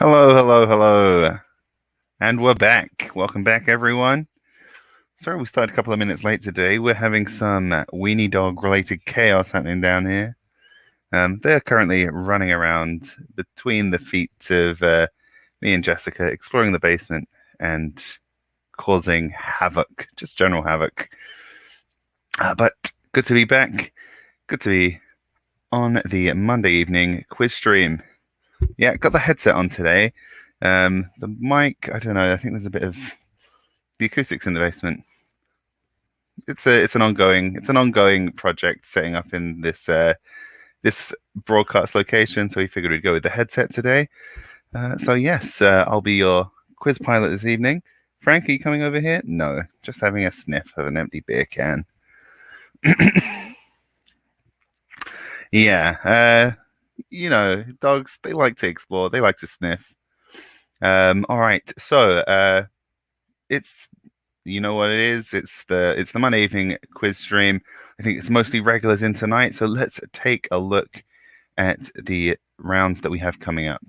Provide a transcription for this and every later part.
Hello, hello, hello. And we're back. Welcome back, everyone. Sorry we started a couple of minutes late today. We're having some weenie dog related chaos happening down here. They're currently running around between the feet of me and Jessica, exploring the basement and causing havoc, just general havoc. But good to be back. Good to be on the Monday evening quiz stream. Yeah, got the headset on today. The mic, I don't know. I think there's a bit of the acoustics in the basement. It's an ongoing project setting up in this broadcast location. So we figured we'd go with the headset today. So yes, I'll be your quiz pilot this evening. Frank, are you coming over here? No, just having a sniff of an empty beer can. Yeah, dogs, they like to explore, they like to sniff. All right, so it's you know what it is. It's the Monday evening quiz stream. I think it's mostly regulars in tonight, so let's take a look at the rounds that we have coming up.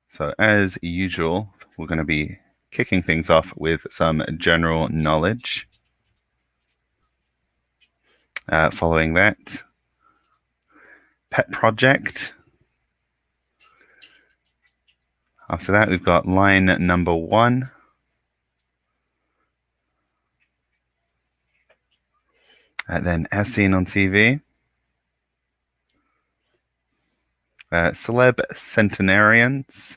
So as usual, we're going to be kicking things off with some general knowledge. Following that, pet project. After that, we've got line number 1. And then as seen on TV. Celeb centenarians.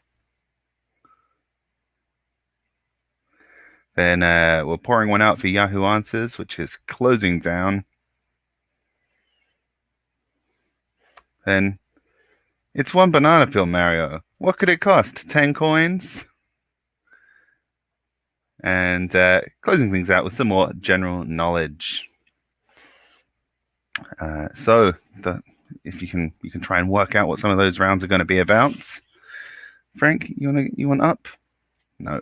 Then we're pouring one out for Yahoo Answers, which is closing down. Then it's one banana peel, Mario. What could it cost? 10 coins? And closing things out with some more general knowledge. So if you can try and work out what some of those rounds are going to be about. Frank, you want up? No.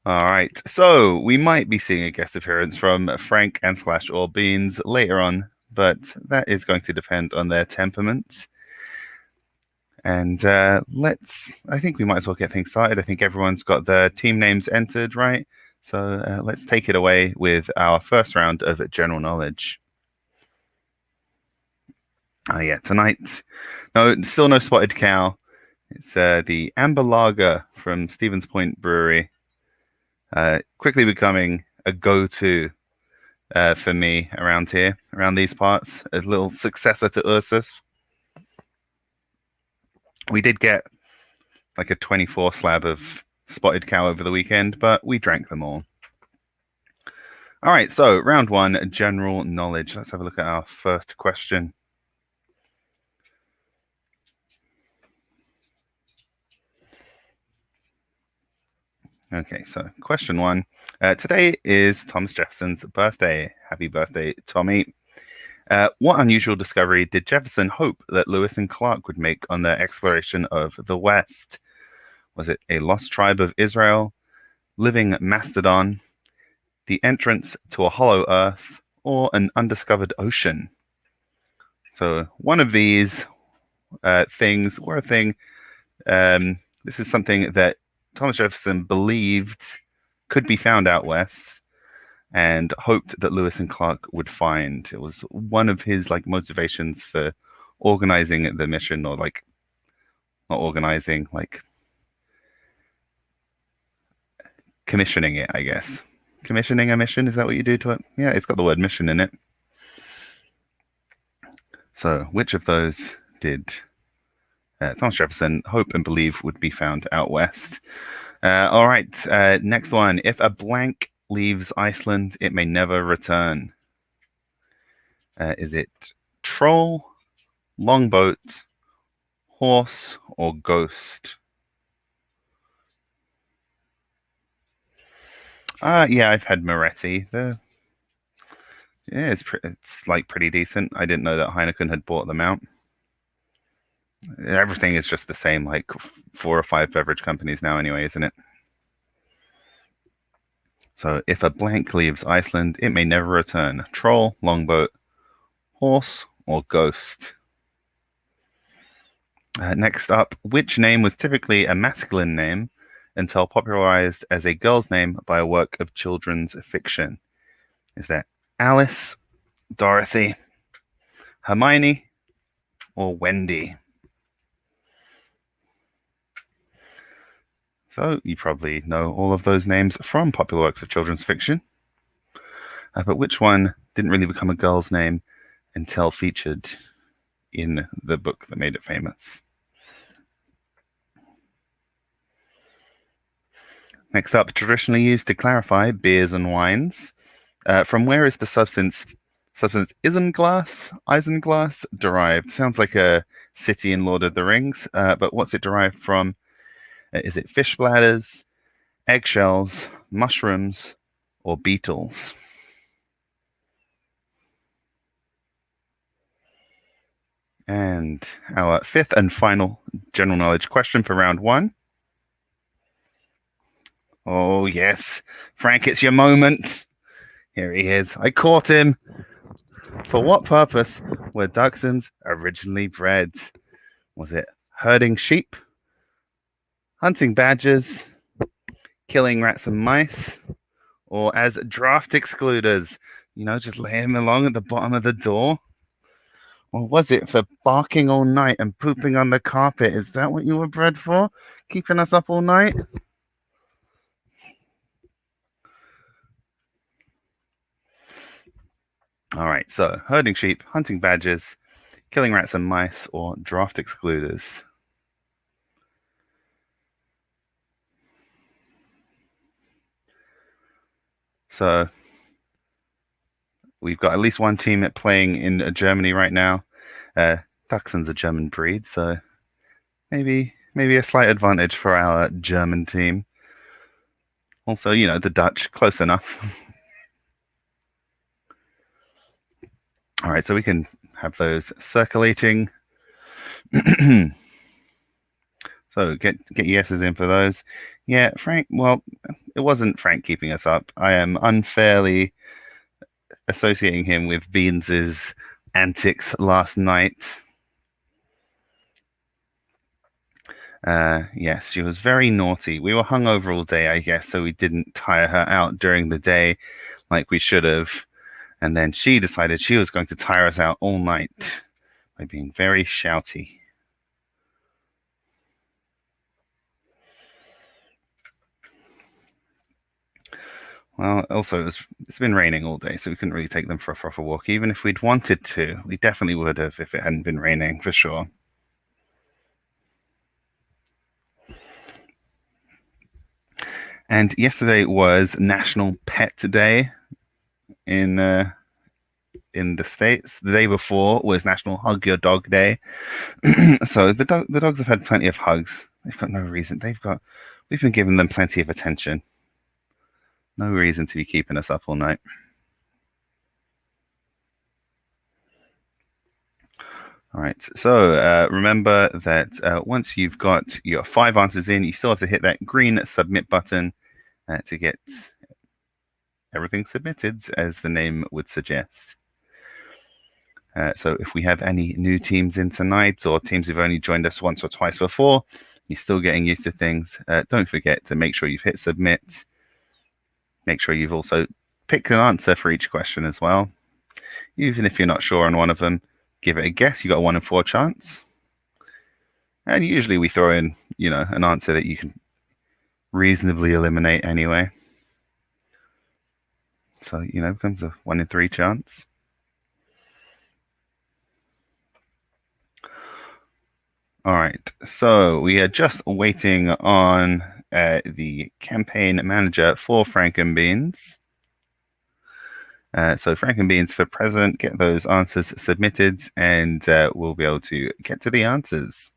All right. So we might be seeing a guest appearance from Frank and / or Beans later on, but that is going to depend on their temperament. And I think we might as well get things started. I think everyone's got their team names entered, right? So let's take it away with our first round of general knowledge. Yeah, tonight, still no spotted cow. It's the Amber Lager from Stevens Point Brewery. Quickly becoming a go-to for me around here, around these parts. A little successor to Ursus. We did get like a 24 slab of spotted cow over the weekend, but we drank them all. All right, so round 1, general knowledge. Let's have a look at our first question. Okay, so question 1. Today is Thomas Jefferson's birthday. Happy birthday, Tommy. What unusual discovery did Jefferson hope that Lewis and Clark would make on their exploration of the West? Was it a lost tribe of Israel, living mastodon, the entrance to a hollow earth, or an undiscovered ocean? So one of these things were a thing. This is something that Thomas Jefferson believed could be found out west and hoped that Lewis and Clark would find. It was one of his motivations for organizing the mission, or not organizing, commissioning it, I guess. Commissioning a mission, is that what you do to it? Yeah, it's got the word mission in it. So which of those did Thomas Jefferson hope and believe would be found out west? All right, next one. If a blank leaves Iceland, it may never return. Is it troll, longboat, horse, or ghost? Yeah, I've had Moretti. Yeah, it's pretty decent. I didn't know that Heineken had bought them out. Everything is just the same, 4 or 5 beverage companies now anyway, isn't it? So if a blank leaves Iceland, it may never return. Troll, longboat, horse, or ghost? Next up, which name was typically a masculine name until popularized as a girl's name by a work of children's fiction? Is that Alice, Dorothy, Hermione, or Wendy? So you probably know all of those names from popular works of children's fiction. But which one didn't really become a girl's name until featured in the book that made it famous? Next up, traditionally used to clarify beers and wines. From where is the substance isinglass derived? Sounds like a city in Lord of the Rings, but what's it derived from? Is it fish bladders, eggshells, mushrooms, or beetles? And our fifth and final general knowledge question for round one. Oh, yes. Frank, it's your moment. Here he is. I caught him. For what purpose were dachshunds originally bred? Was it herding sheep, hunting badgers, killing rats and mice, or as draft excluders? You know, just laying them along at the bottom of the door? Or was it for barking all night and pooping on the carpet? Is that what you were bred for? Keeping us up all night? All right, so herding sheep, hunting badgers, killing rats and mice, or draft excluders? So we've got at least one team playing in Germany right now. Dachshund's a German breed, so maybe a slight advantage for our German team. Also, you know, the Dutch, close enough. All right, so we can have those circulating. So get yeses in for those. Yeah, Frank, well, it wasn't Frank keeping us up. I am unfairly associating him with Beans's antics last night. Yes, she was very naughty. We were hungover all day, I guess, so we didn't tire her out during the day like we should have. And then she decided she was going to tire us out all night by being very shouty. Well, also, it's been raining all day, so we couldn't really take them for a proper walk. Even if we'd wanted to, we definitely would have if it hadn't been raining, for sure. And yesterday was National Pet Day in the States. The day before was National Hug Your Dog Day. So the dogs have had plenty of hugs. They've got no reason. We've been giving them plenty of attention. No reason to be keeping us up all night. All right, so remember that once you've got your 5 answers in, you still have to hit that green submit button to get everything submitted, as the name would suggest. So if we have any new teams in tonight, or teams who've only joined us once or twice before, you're still getting used to things, don't forget to make sure you've hit submit. Make sure you've also picked an answer for each question as well. Even if you're not sure on one of them, give it a guess. You got a 1 in 4 chance. And usually we throw in, you know, an answer that you can reasonably eliminate anyway. So, you know, it becomes a 1 in 3 chance. All right, so we are just waiting on the campaign manager for Frankenbeans. So Frankenbeans for president, get those answers submitted, and we'll be able to get to the answers.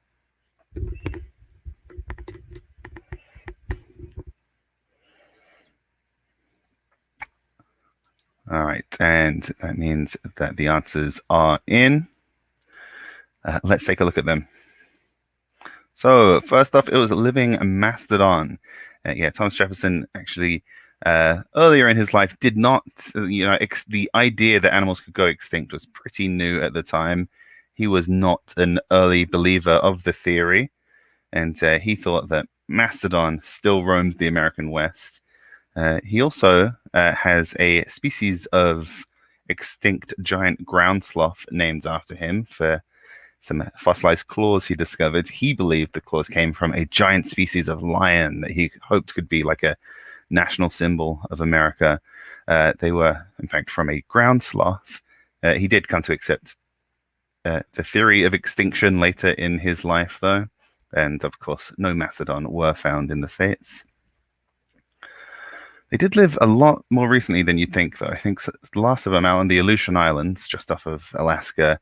All right, and that means that the answers are in. Let's take a look at them. So first off, it was a living mastodon. Yeah, Thomas Jefferson actually earlier in his life did not, the idea that animals could go extinct was pretty new at the time. He was not an early believer of the theory, and he thought that mastodon still roamed the American West. He also has a species of extinct giant ground sloth named after him for some fossilized claws he discovered. He believed the claws came from a giant species of lion that he hoped could be like a national symbol of America. They were, in fact, from a ground sloth. He did come to accept the theory of extinction later in his life, though. And, of course, no mastodon were found in the States. They did live a lot more recently than you'd think, though. I think the last of them out on the Aleutian Islands, just off of Alaska,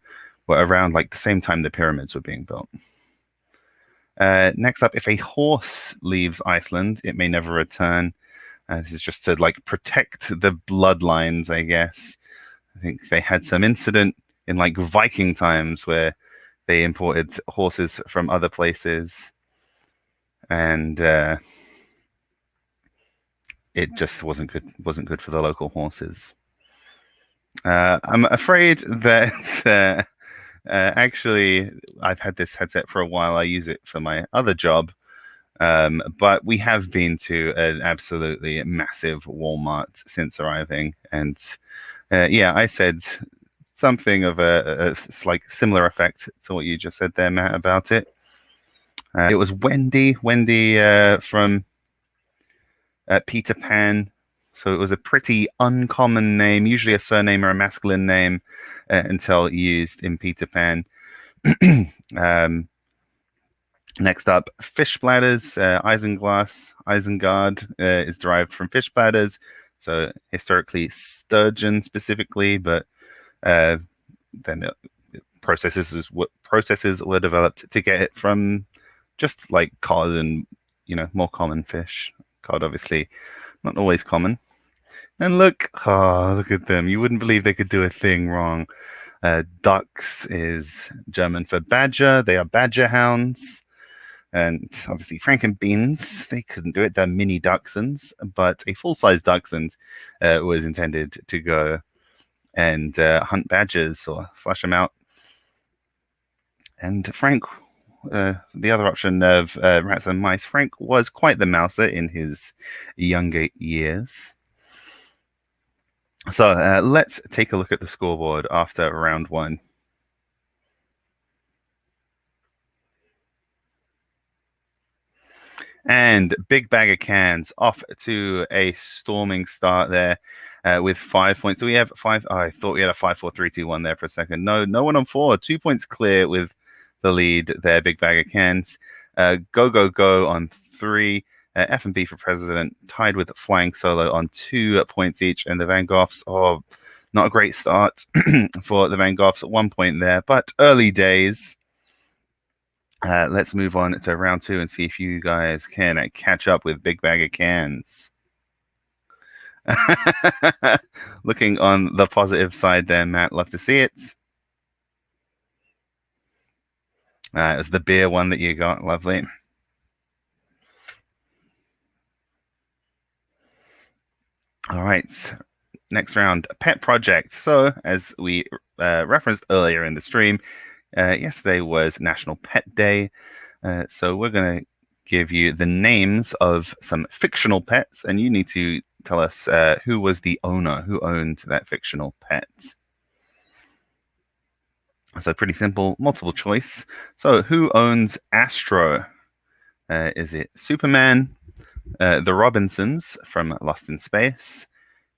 were around like the same time the pyramids were being built. Next up, if a horse leaves Iceland, it may never return. This is just to like protect the bloodlines, I guess. I think they had some incident in like Viking times where they imported horses from other places, and it just wasn't good for the local horses. I'm afraid that actually I've had this headset for a while. I use it for my other job, but we have been to an absolutely massive Walmart since arriving, and yeah, I said something of a like similar effect to what you just said there, Matt, about it. It was Wendy from Peter Pan. So it was a pretty uncommon name, usually a surname or a masculine name, until used in Peter Pan. Next up, fish bladders. Isengard is derived from fish bladders. So historically sturgeon specifically, but then processes were developed to get it from just like cod and more common fish. Cod obviously not always common. And look at them. You wouldn't believe they could do a thing wrong. Ducks is German for badger. They are badger hounds. And obviously Frankenbeans, they couldn't do it. They're mini dachshunds. But a full-size dachshund was intended to go and hunt badgers or flush them out. And Frank, the other option of rats and mice, Frank was quite the mouser in his younger years. So let's take a look at the scoreboard after round one. And Big Bag of Cans off to a storming start there with 5 points. Do we have 5? Oh, I thought we had a 5, 4, 3, 2, 1 there for a second. No one on 4. 2 points clear with the lead there, Big Bag of Cans. Go on 3. F&B for President tied with Flying Solo on 2 points each. And the Van Goghs, not a great start for the Van Goghs at 1 point there, but early days. Let's move on to round 2 and see if you guys can catch up with Big Bag of Cans. Looking on the positive side there, Matt. Love to see it. It was the beer one that you got. Lovely. All right. Next round, pet project. So, as we referenced earlier in the stream, yesterday was National Pet Day. So we're going to give you the names of some fictional pets, and you need to tell us who was the owner, who owned that fictional pet. So pretty simple, multiple choice. So who owns Astro? Is it Superman, the Robinsons from Lost in Space,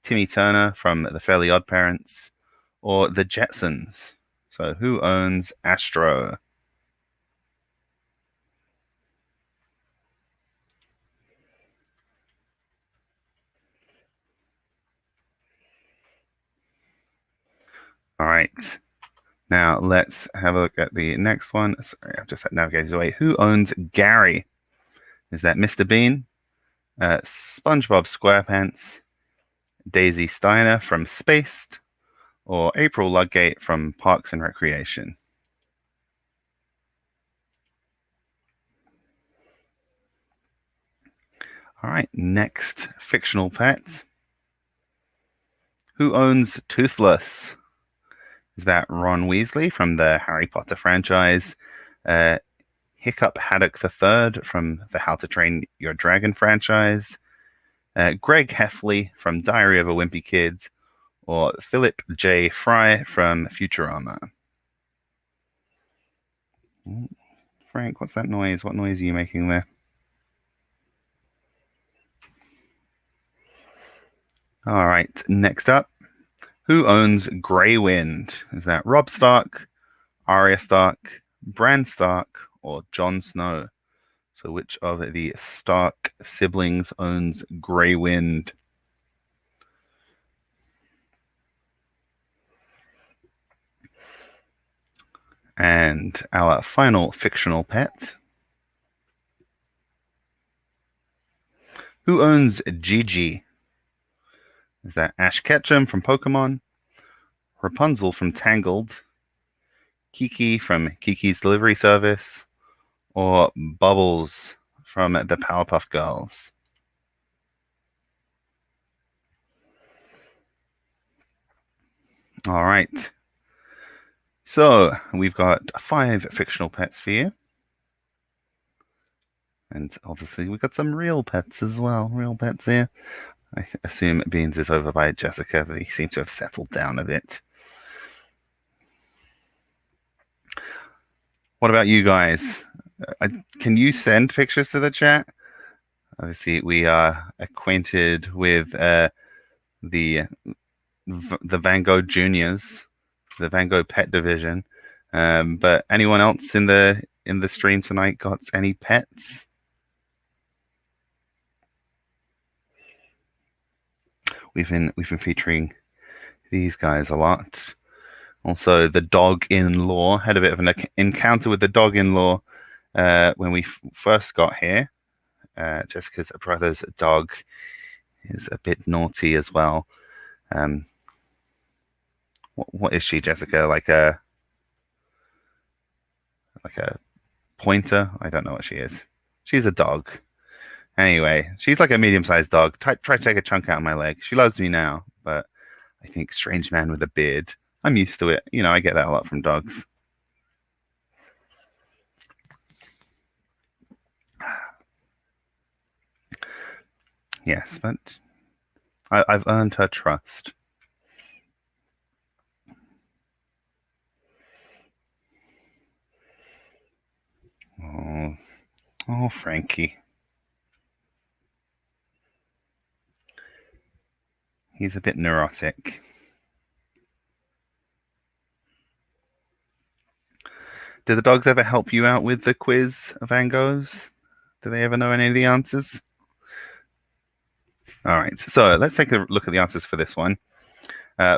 Timmy Turner from The Fairly Odd Parents, or the Jetsons? So who owns Astro? All right. Now let's have a look at the next one. Sorry, I've just navigated away. Who owns Gary? Is that Mr. Bean, Spongebob SquarePants, Daisy Steiner from Spaced, or April Ludgate from Parks and Recreation? All right, next fictional pet. Who owns Toothless? Is that Ron Weasley from the Harry Potter franchise? Hiccup Haddock III from the How to Train Your Dragon franchise? Greg Heffley from Diary of a Wimpy Kid? Or Philip J. Fry from Futurama? Frank, what's that noise? What noise are you making there? All right, next up. Who owns Grey Wind? Is that Robb Stark, Arya Stark, Bran Stark, or Jon Snow? So which of the Stark siblings owns Grey Wind? And our final fictional pet. Who owns Gigi? Is that Ash Ketchum from Pokemon, Rapunzel from Tangled, Kiki from Kiki's Delivery Service, or Bubbles from the Powerpuff Girls? All right. So we've got 5 fictional pets for you. And obviously we've got some real pets as well. Real pets here. I assume Beans is over by Jessica. They seem to have settled down a bit. What about you guys? Can you send pictures to the chat? Obviously, we are acquainted with the Van Gogh Juniors, the Van Gogh Pet Division. But anyone else in the stream tonight got any pets? We've been featuring these guys a lot. Also, the dog-in-law. Had a bit of an encounter with the dog-in-law when we first got here. Jessica's brother's dog is a bit naughty as well. What is she, Jessica? Like a pointer? I don't know what she is. She's a dog. Anyway, she's like a medium-sized dog. Try to take a chunk out of my leg. She loves me now, but I think strange man with a beard. I'm used to it. You know, I get that a lot from dogs. Yes, but I've earned her trust. Oh, Frankie. He's a bit neurotic. Do the dogs ever help you out with the quiz, Van Goghs? Do they ever know any of the answers? All right, so let's take a look at the answers for this one.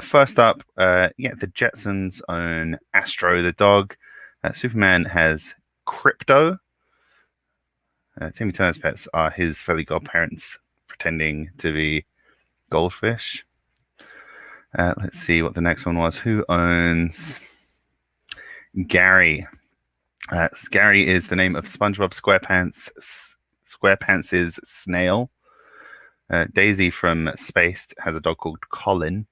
First up, the Jetsons own Astro the dog. Superman has Crypto. Timmy Turner's pets are his fairy godparents pretending to be goldfish. Let's see what the next one was. Who owns Gary? Gary is the name of SpongeBob SquarePants' snail. Daisy from Spaced has a dog called Colin.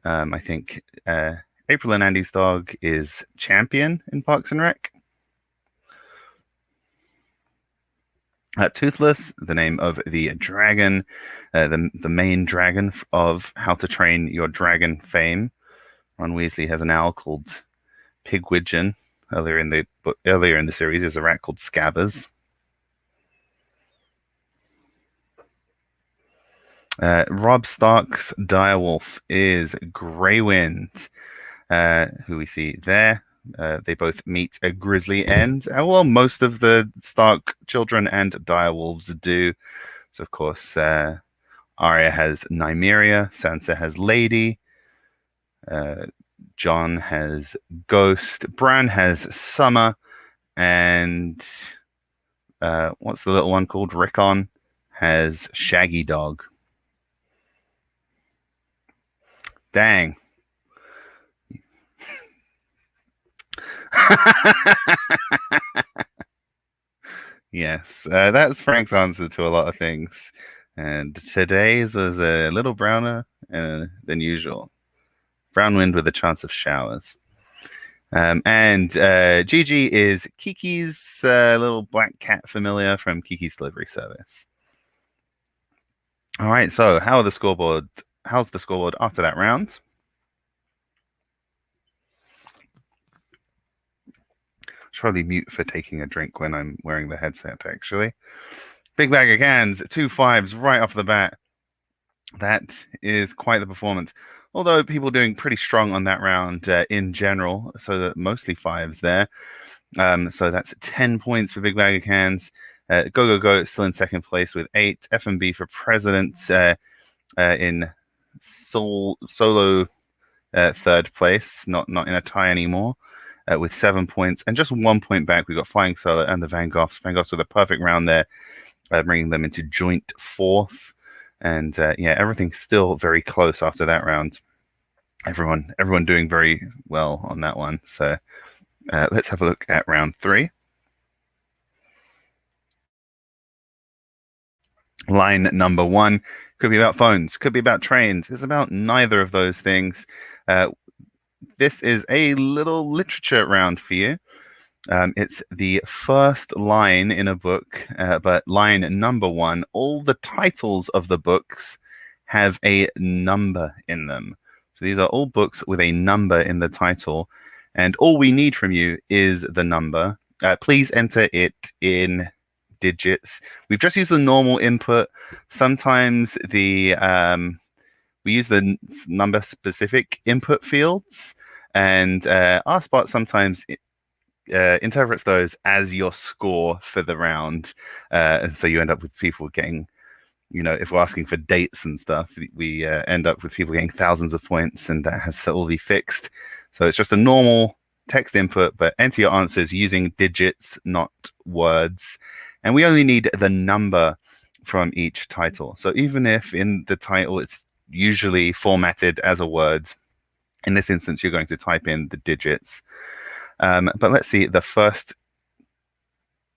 I think April and Andy's dog is Champion in Parks and Rec. Toothless, the name of the dragon, the main dragon of How to Train Your Dragon fame. Ron Weasley has an owl called Pigwidgeon. Earlier in the series, there's a rat called Scabbers. Robb Stark's direwolf is Greywind, who we see there. They both meet a grisly end. Well, most of the Stark children and direwolves do. So, of course, Arya has Nymeria, Sansa has Lady, Jon has Ghost, Bran has Summer, and what's the little one called? Rickon has Shaggy Dog. Dang. Yes, that's Frank's answer to a lot of things. And today's was a little browner than usual. Brown wind with a chance of showers. And Gigi is Kiki's little black cat familiar from Kiki's Delivery Service. All right, so how's the scoreboard after that round? Should probably mute for taking a drink when I'm wearing the headset, actually. Big bag of cans, 2 5s right off the bat. That is quite the performance. Although people doing pretty strong on that round in general, so that mostly 5s there. So that's 10 points for Big Bag of Cans. Go Go Go still in second place with 8. FMB for President in solo third place, not in a tie anymore, with 7 points. And just 1 point back, we've got Flying Solo and the Van Goghs. Van Goghs with a perfect round there, bringing them into joint fourth. And yeah, everything's still very close after that round. Everyone doing very well on that one. So let's have a look at round 3. Line number 1 could be about phones, could be about trains. It's about neither of those things. This is a little literature round for you. It's the first line in a book, but line number 1, all the titles of the books have a number in them. So these are all books with a number in the title, and all we need from you is the number. Please enter it in digits. We've just used the normal input. Sometimes we use the number specific input fields, and our spot sometimes interprets those as your score for the round, and so you end up with people getting, if we're asking for dates and stuff, we end up with people getting thousands of points, and that has to all be fixed. So it's just a normal text input, but enter your answers using digits, not words. And we only need the number from each title. So even if in the title it's usually formatted as a word, in this instance you're going to type in the digits. But let's see the first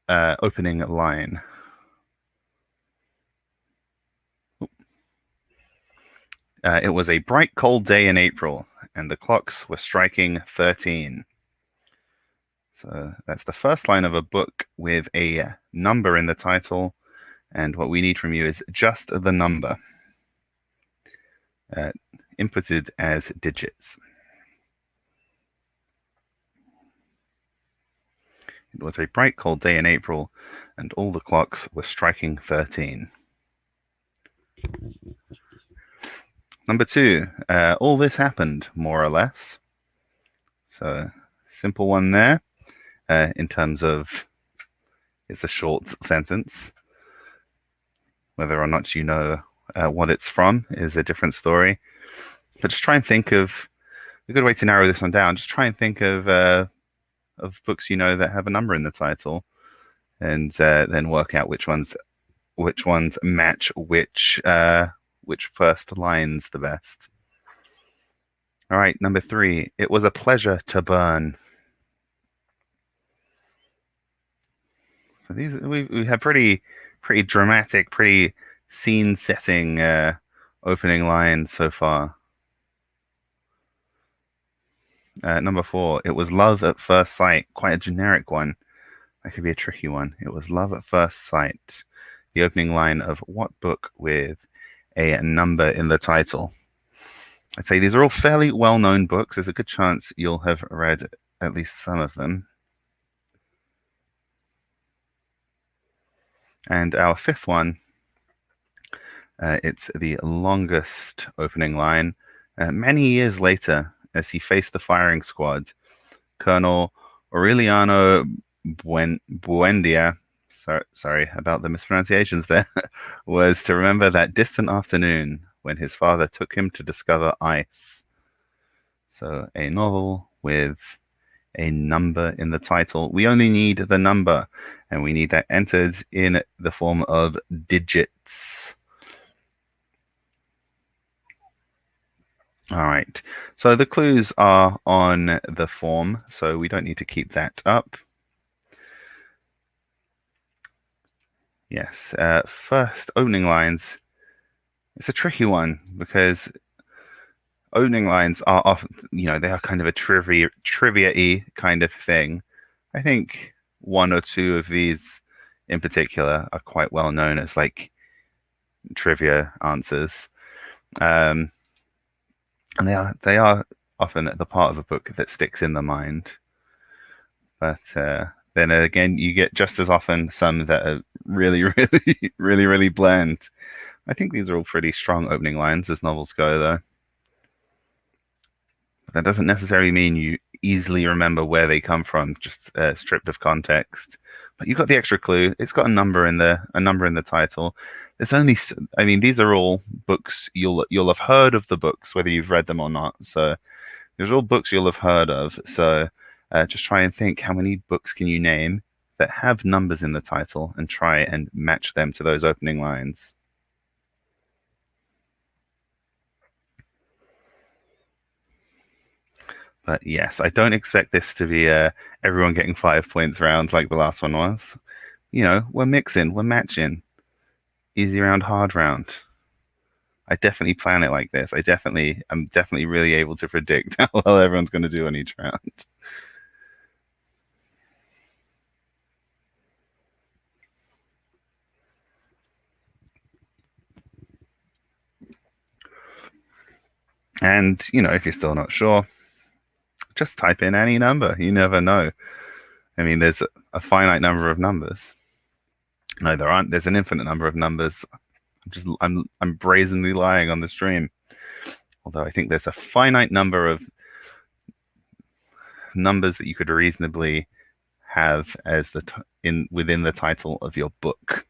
opening line. It was a bright, cold day in April, and the clocks were striking 13. So that's the first line of a book with a number in the title, and what we need from you is just the number, inputted as digits. It was a bright, cold day in April, and all the clocks were striking 13. Number 2, all this happened, more or less. So, simple one there, in terms of it's a short sentence. Whether or not you know what it's from is a different story. But just try and think of a good way to narrow this one down. Just try and think of books that have a number in the title, and then work out which ones match which first lines the best. All right, number 3. It was a pleasure to burn. So these we have pretty dramatic, pretty scene-setting opening lines so far. Number 4. It was love at first sight. Quite a generic one. That could be a tricky one. It was love at first sight. The opening line of what book with a number in the title? I'd say these are all fairly well-known books. There's a good chance you'll have read at least some of them. And our 5th one, it's the longest opening line. Many years later, as he faced the firing squad, Colonel Aureliano Buendía, sorry about the mispronunciations there, was to remember that distant afternoon when his father took him to discover ice. So a novel with a number in the title. We only need the number, and we need that entered in the form of digits. All right, so the clues are on the form, so we don't need to keep that up. Yes. First, opening lines. It's a tricky one because opening lines are often, they are kind of a trivia-y kind of thing. I think one or two of these in particular are quite well known as like trivia answers. And they are often the part of a book that sticks in the mind. But then again, you get just as often some that are really, really, really, really bland. I think these are all pretty strong opening lines as novels go, though. But that doesn't necessarily mean you easily remember where they come from, just stripped of context. But you got the extra clue. It's got a number in the title. There's only, I mean, these are all books you'll have heard of the books, whether you've read them or not. So these are all books you'll have heard of. So just try and think, how many books can you name that have numbers in the title, and try and match them to those opening lines. But yes, I don't expect this to be everyone getting 5 points rounds like the last one was. We're mixing, we're matching. Easy round, hard round. I definitely plan it like this. I'm definitely really able to predict how well everyone's going to do on each round. And, if you're still not sure, just type in any number. You never know. I mean, there's a finite number of numbers. No, there aren't. There's an infinite number of numbers. I'm brazenly lying on the stream. Although I think there's a finite number of numbers that you could reasonably have as within the title of your book.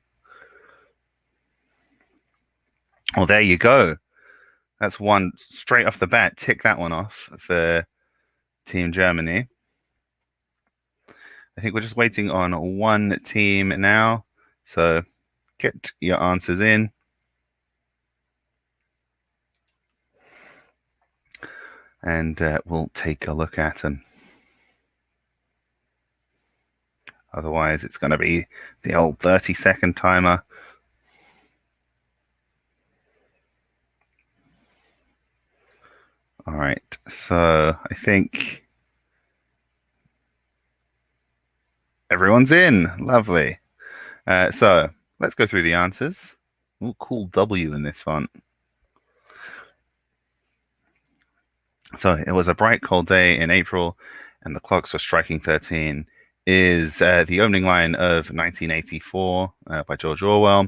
Well, there you go. That's one straight off the bat. Tick that one off for Team Germany. I think we're just waiting on one team now. So get your answers in. And we'll take a look at them. Otherwise, it's going to be the old 30-second timer. All right, so I think everyone's in. Lovely. So let's go through the answers. Ooh, cool W in this font. So it was a bright, cold day in April, and the clocks were striking 13. Is the opening line of 1984 by George Orwell.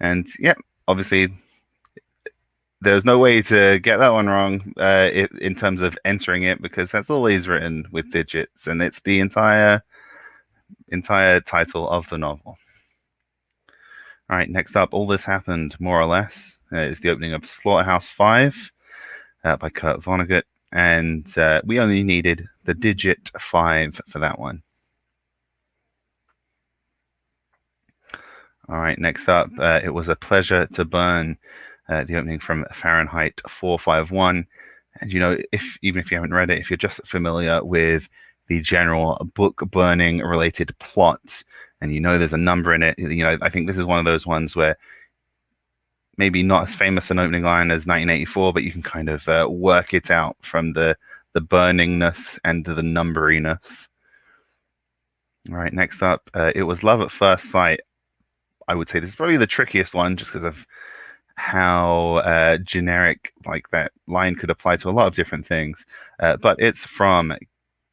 And yeah, obviously, there's no way to get that one wrong in terms of entering it, because that's always written with digits, and it's the entire title of the novel. All right, next up, All This Happened, More or Less, is the opening of Slaughterhouse 5 by Kurt Vonnegut. And we only needed the digit 5 for that one. All right, next up, It Was a Pleasure to Burn, the opening from Fahrenheit 451. And, even if you haven't read it, if you're just familiar with the general book burning related plot, and there's a number in it, I think this is one of those ones where maybe not as famous an opening line as 1984, but you can kind of work it out from the burningness and the numberiness. All right, next up, It Was Love at First Sight. I would say this is probably the trickiest one, just because of how generic that line could apply to a lot of different things. But it's from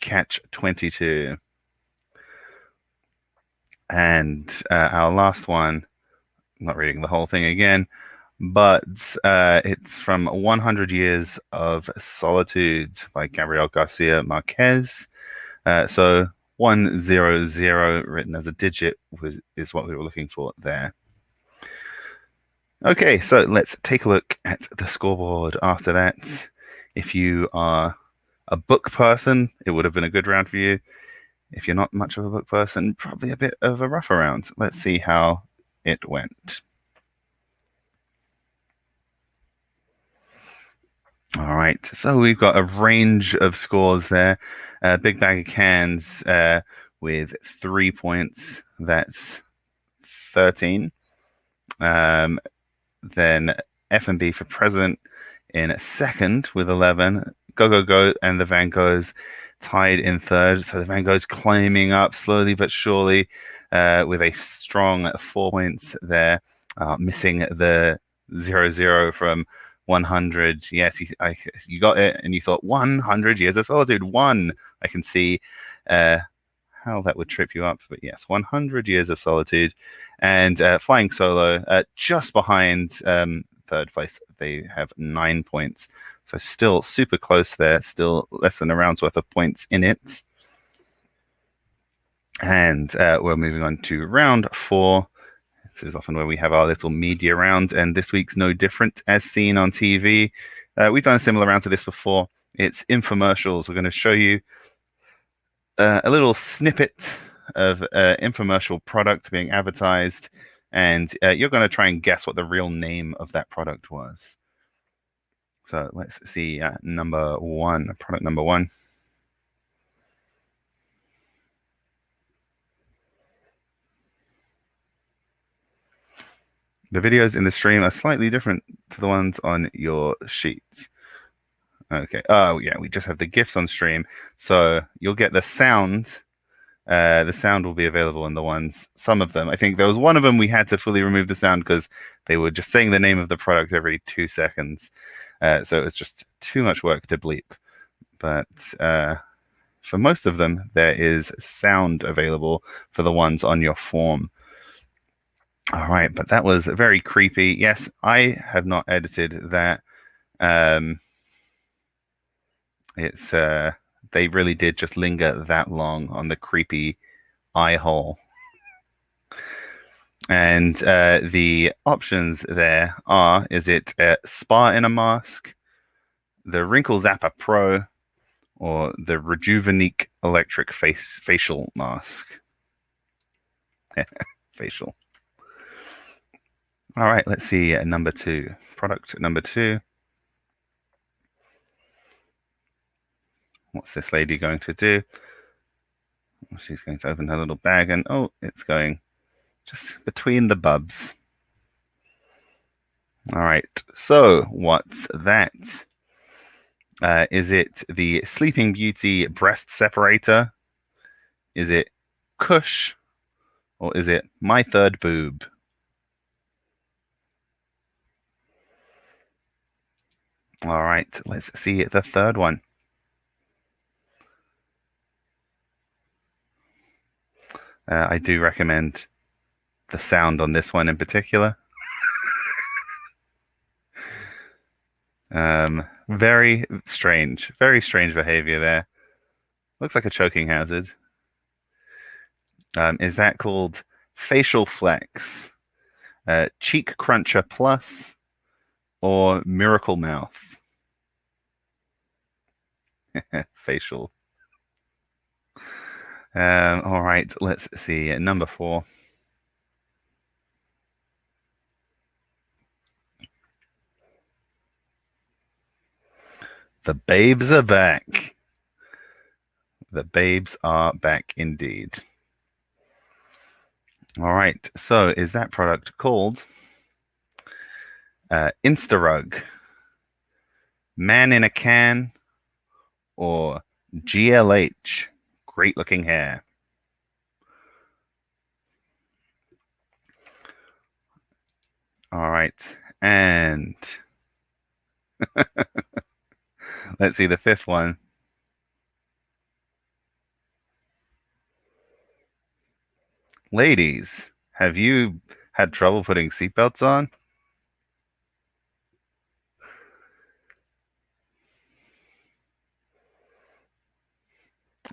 Catch 22. And our last one, I'm not reading the whole thing again, but it's from 100 Years of Solitude by Gabriel Garcia Marquez. So 100 written as a digit is what we were looking for there. Okay, so let's take a look at the scoreboard after that. If you are a book person, it would have been a good round for you. If you're not much of a book person, probably a bit of a rougher round. Let's see how it went. All right, so we've got a range of scores there. Big Bag of Cans with 3 points. That's 13. Then F&B for President in second with 11. Go, Go, Go, and the Van Goghs tied in third. So the Van Goghs climbing up slowly but surely with a strong 4 points there, missing the 0-0 from 100. Yes, you got it, and you thought 100 Years of Solitude. I can see how that would trip you up, but yes, 100 Years of Solitude. And Flying Solo, just behind third place. They have 9 points. So still super close there, still less than a round's worth of points in it. And we're moving on to round 4. This is often where we have our little media round, and this week's no different as seen on TV. We've done a similar round to this before. It's infomercials. We're going to show you a little snippet of infomercial product being advertised, and you're going to try and guess what the real name of that product was. So let's see number 1, product number 1. The videos in the stream are slightly different to the ones on your sheets. Okay. Oh, yeah, we just have the GIFs on stream. So you'll get the sound. The sound will be available in the ones, some of them. I think there was one of them we had to fully remove the sound because they were just saying the name of the product every 2 seconds. So it was just too much work to bleep. But for most of them, there is sound available for the ones on your form. All right, but that was very creepy. Yes, I have not edited that. It's they really did just linger that long on the creepy eye hole. And the options there are, is it Spa in a Mask, the Wrinkle Zapper Pro, or the Rejuvenique Electric Facial Mask? Facial. All right, let's see number 2. Product number 2. What's this lady going to do? She's going to open her little bag, and oh, it's going just between the bubs. All right, so what's that? Is it the Sleeping Beauty breast separator? Is it Kush? Or is it My Third Boob? All right, let's see the third one. I do recommend the sound on this one in particular. Very strange behavior there. Looks like a choking hazard. Is that called Facial Flex, Cheek Cruncher Plus, or Miracle Mouth? Facial. All right, let's see. Number 4. The babes are back. The babes are back indeed. All right, so is that product called Instarug, Man in a Can, or GLH, Great Looking Hair? All right, and let's see the 5th one. Ladies, have you had trouble putting seatbelts on?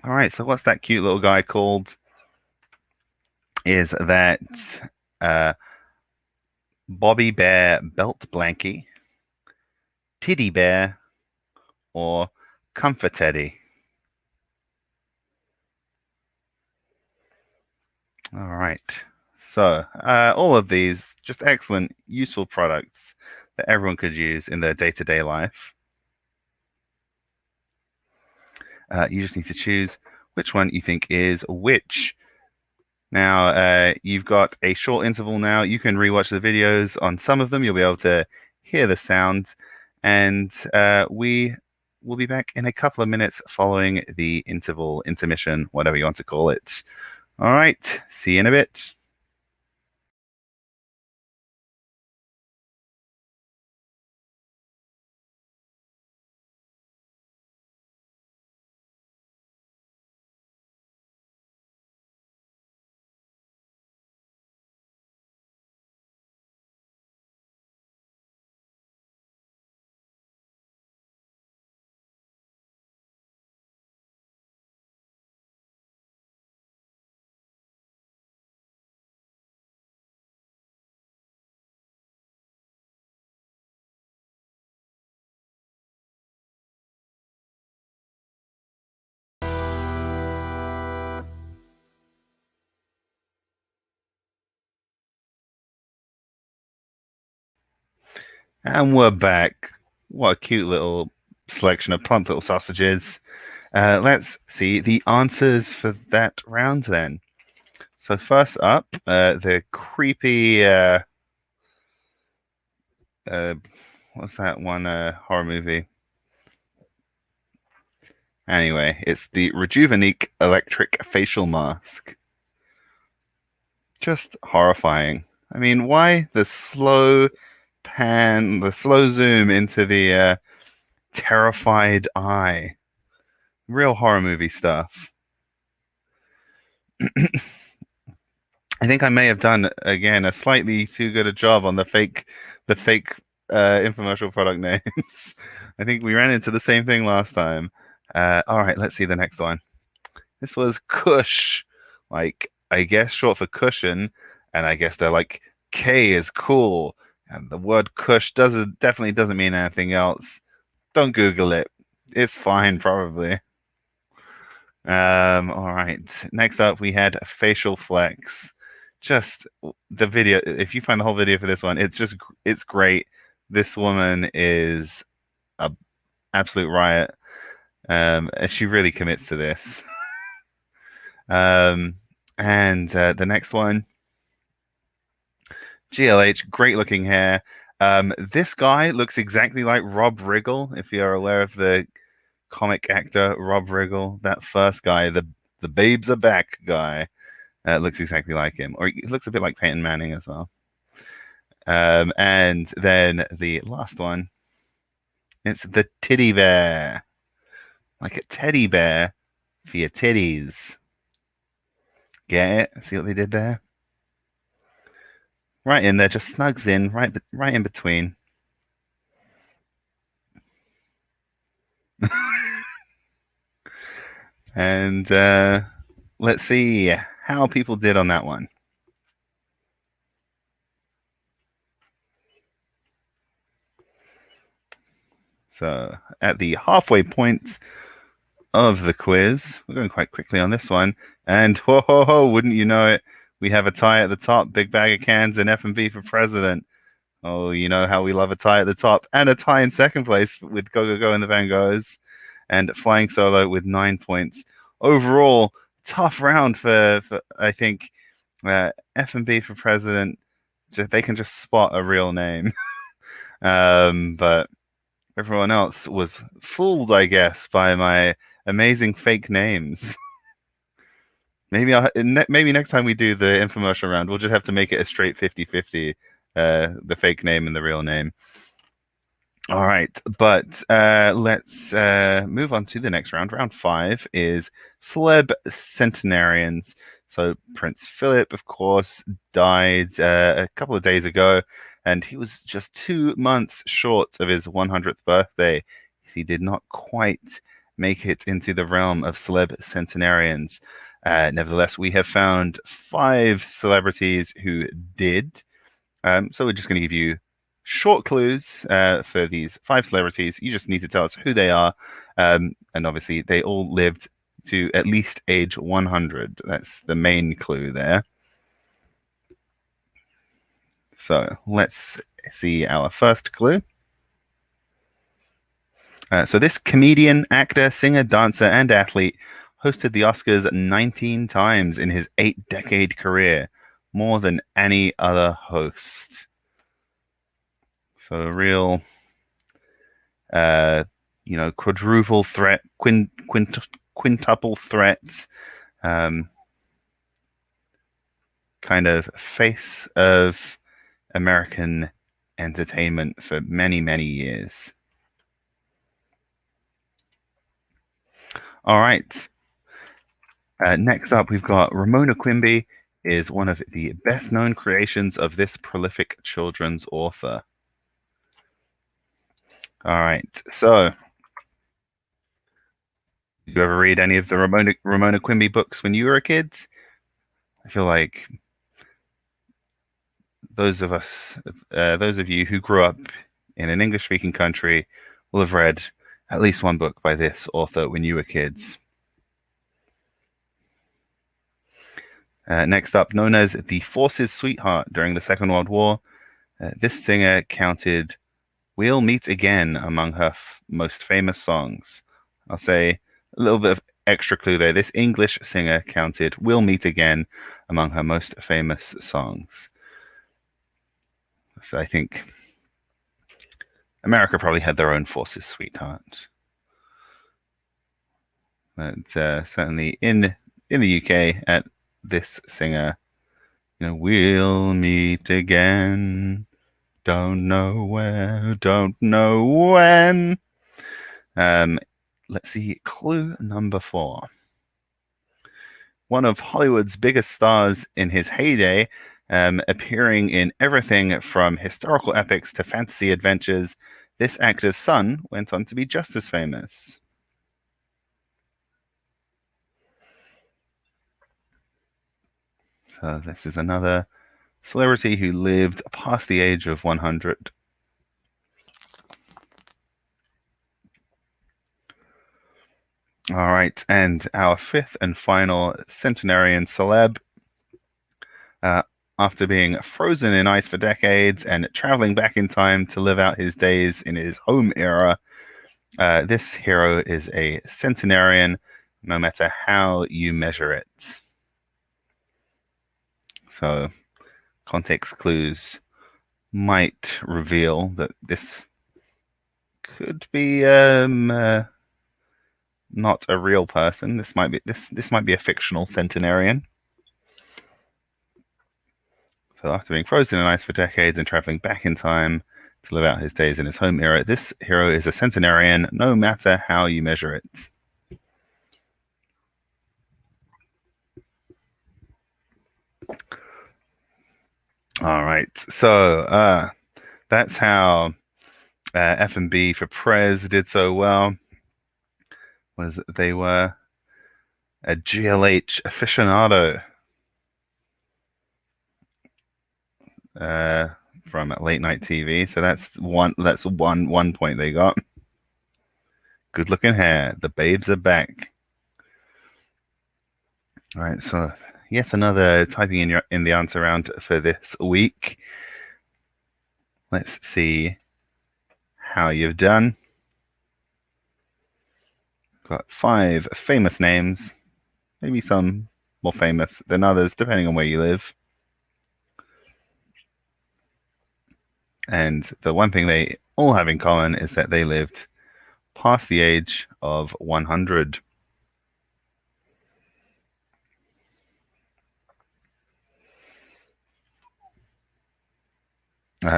All right, so what's that cute little guy called? Is that Bobby Bear Belt Blankie, Tiddy Bear, or Comfort Teddy? All right, so all of these just excellent, useful products that everyone could use in their day-to-day life. You just need to choose which one you think is which. Now, you've got a short interval now. You can rewatch the videos. On some of them, you'll be able to hear the sound. And we will be back in a couple of minutes following the intermission, whatever you want to call it. All right, see you in a bit. And we're back. What a cute little selection of plump little sausages. Let's see the answers for that round then. So first up, the creepy, what's that one horror movie? Anyway, it's the Rejuvenique electric facial mask. Just horrifying. I mean, why the slow pan, the slow zoom into the terrified eye? Real horror movie stuff. I think I may have done again a slightly too good a job on the fake infomercial product names. I think we ran into the same thing last time. All right, let's see the next one. This was Kush, like I guess short for cushion, and I guess they're like K is cool, and the word Kush definitely doesn't mean anything else. Don't Google it. It's fine, probably. All right. Next up, we had facial flex. Just the video. If you find the whole video for this one, it's great. This woman is a absolute riot. She really commits to this. And the next one, GLH, great looking hair. This guy looks exactly like Robb Riggle, if you're aware of the comic actor Robb Riggle. That first guy, the babes are back guy, looks exactly like him. Or he looks a bit like Peyton Manning as well. And then the last one, it's the Tiddy Bear. Like a teddy bear for your titties. Get it? See what they did there? Right in there, just snugs in, right in between. And let's see how people did on that one. So at the halfway point of the quiz, we're going quite quickly on this one. And whoa, ho, ho, wouldn't you know it? We have a tie at the top, big bag of cans, and F&B for president. Oh, you know how we love a tie at the top, and a tie in second place with Go Go Go and the Van Goghs, and flying solo with 9 points. Overall, tough round for I think F&B for president. They can just spot a real name, but everyone else was fooled, I guess, by my amazing fake names. Maybe next time we do the infomercial round, we'll just have to make it a straight 50-50, the fake name and the real name. All right, but let's move on to the next round. Round 5 is celeb centenarians. So Prince Philip, of course, died a couple of days ago, and he was just 2 months short of his 100th birthday. He did not quite make it into the realm of celeb centenarians. Nevertheless, we have found 5 celebrities who did. So we're just going to give you short clues for these 5 celebrities. You just need to tell us who they are. And obviously, they all lived to at least age 100. That's the main clue there. So let's see our first clue. So this comedian, actor, singer, dancer, and athlete hosted the Oscars 19 times in his 8-decade career, more than any other host. So a real, quadruple threat, quintuple threat, kind of face of American entertainment for many, many years. All right. Next up, we've got Ramona Quimby, is one of the best-known creations of this prolific children's author. All right, so did you ever read any of the Ramona Quimby books when you were a kid? I feel like those of you who grew up in an English-speaking country will have read at least one book by this author when you were kids. Next up, known as the Force's sweetheart during the Second World War, this singer counted "We'll Meet Again" among her most famous songs. I'll say a little bit of extra clue there. This English singer counted "We'll Meet Again" among her most famous songs. So I think America probably had their own Force's sweetheart. But certainly in the UK, at this singer, "We'll meet again, don't know where, don't know when." Let's see, clue number 4. One of Hollywood's biggest stars in his heyday, appearing in everything from historical epics to fantasy adventures, this actor's son went on to be just as famous. So this is another celebrity who lived past the age of 100. All right, and our fifth and final centenarian celeb, after being frozen in ice for decades and traveling back in time to live out his days in his home era, this hero is a centenarian, no matter how you measure it. So context clues might reveal that this could be not a real person. This might be a fictional centenarian. So after being frozen in ice for decades and traveling back in time to live out his days in his home era, this hero is a centenarian, no matter how you measure it. All right, so that's how F&B for Prez did so well. Was they were a GLH aficionado from late night TV. So that's one point they got. Good looking hair. The babes are back. All right, so yet another typing in the answer round for this week. Let's see how you've done. Got 5 famous names, maybe some more famous than others, depending on where you live. And the one thing they all have in common is that they lived past the age of 100.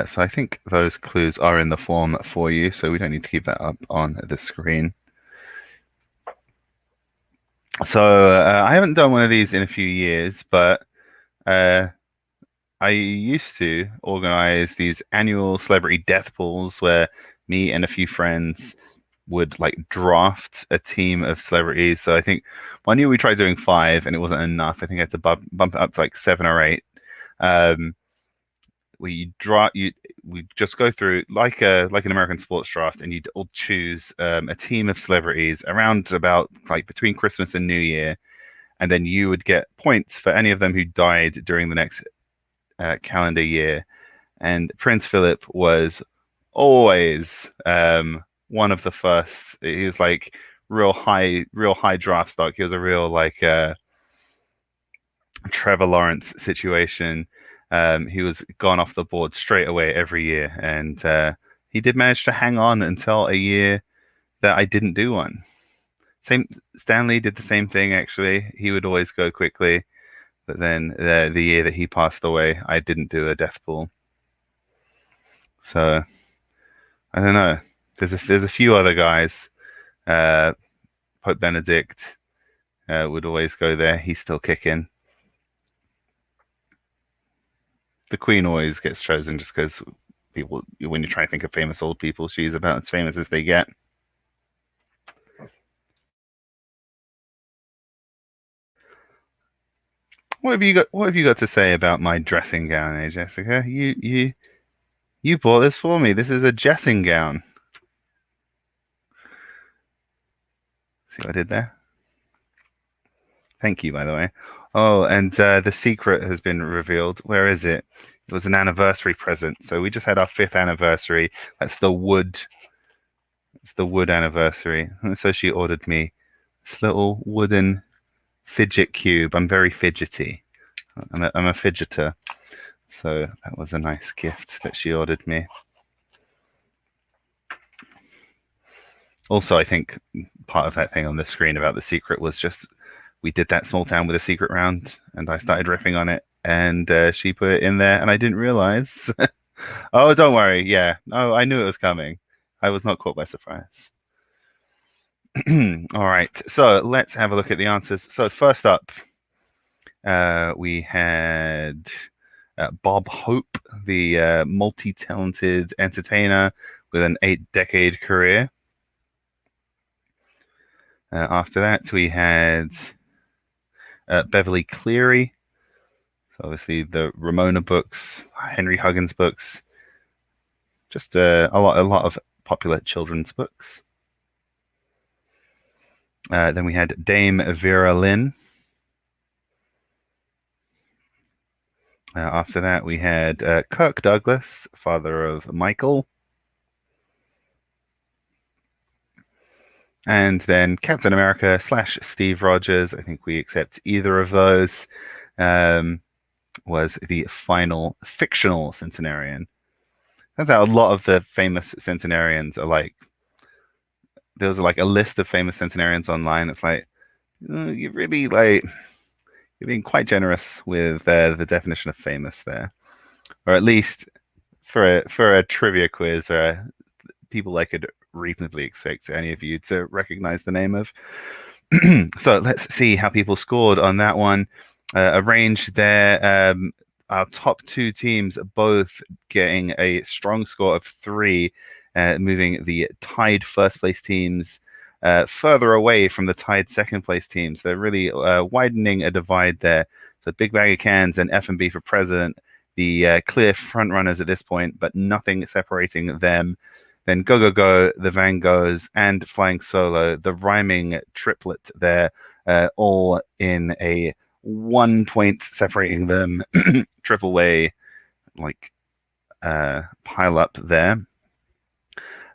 So I think those clues are in the form for you, so we don't need to keep that up on the screen. So I haven't done one of these in a few years, but I used to organize these annual celebrity death pools where me and a few friends would draft a team of celebrities. So I think one year we tried doing 5 and it wasn't enough. I think I had to bump it up to 7 or 8. We just go through like an American sports draft, and you'd all choose a team of celebrities around about between Christmas and New Year, and then you would get points for any of them who died during the next calendar year. And Prince Philip was always one of the first. He was real high draft stock. He was a real like Trevor Lawrence situation. He was gone off the board straight away every year, and he did manage to hang on until a year that I didn't do one. Same Stanley did the same thing actually. He would always go quickly, but then the year that he passed away, I didn't do a death pool. So I don't know. There's a few other guys. Pope Benedict would always go there. He's still kicking. The Queen always gets chosen just because people, when you try to think of famous old people, she's about as famous as they get. What have you got to say about my dressing gown, eh, Jessica? You bought this for me. This is a dressing gown. See what I did there? Thank you, by the way. Oh, and the secret has been revealed. Where is it? It was an anniversary present. So we just had our 5th anniversary. That's the wood. It's the wood anniversary. And so she ordered me this little wooden fidget cube. I'm very fidgety. I'm a fidgeter. So that was a nice gift that she ordered me. Also, I think part of that thing on the screen about the secret was just we did that small town with a secret round, and I started riffing on it, and she put it in there, and I didn't realize. Oh, don't worry. Yeah, no, I knew it was coming. I was not caught by surprise. All right, so let's have a look at the answers. So first up, we had Bob Hope, the multi-talented entertainer with an 8-decade career. After that, we had Beverly Cleary. So obviously the Ramona books, Henry Huggins books, just a lot of popular children's books. Then we had Dame Vera Lynn. After that, we had Kirk Douglas, father of Michael. And then Captain America / Steve Rogers, I think we accept either of those, was the final fictional centenarian. Turns out a lot of the famous centenarians are like, there was like a list of famous centenarians online. It's like, you're really like, you're being quite generous with the definition of famous there. Or at least for a trivia quiz, people I could reasonably expect any of you to recognize the name of. So let's see how people scored on that one. Arranged there, our top 2 teams both getting a strong score of 3, moving the tied first place teams further away from the tied second place teams. They're really widening a divide there. So Big Bag of Cans and F&B for President, the clear front runners at this point, but nothing separating them. Then Go Go Go, the Van Goghs, and Flying Solo, the rhyming triplet there, all in a 1 point separating them, triple way, like pile up there.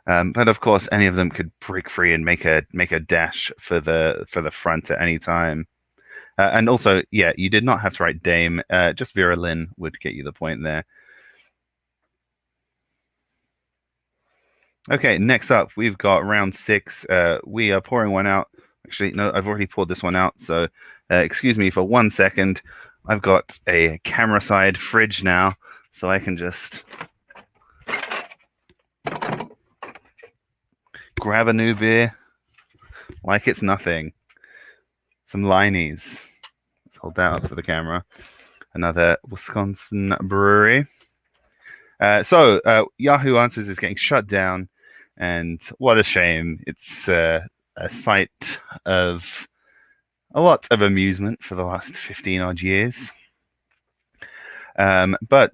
But of course, any of them could break free and make a dash for the front at any time. And also, yeah, you did not have to write Dame. Just Vera Lynn would get you the point there. Okay, next up, we've got round 6. We are pouring one out. Actually, no, I've already poured this one out. So excuse me for 1 second. I've got a camera side fridge now, so I can just grab a new beer like it's nothing. Some Lineys. Let's hold that up for the camera. Another Wisconsin brewery. So YAHOO Answers is getting shut down, and what a shame. It's a site of a lot of amusement for the last 15 odd years. But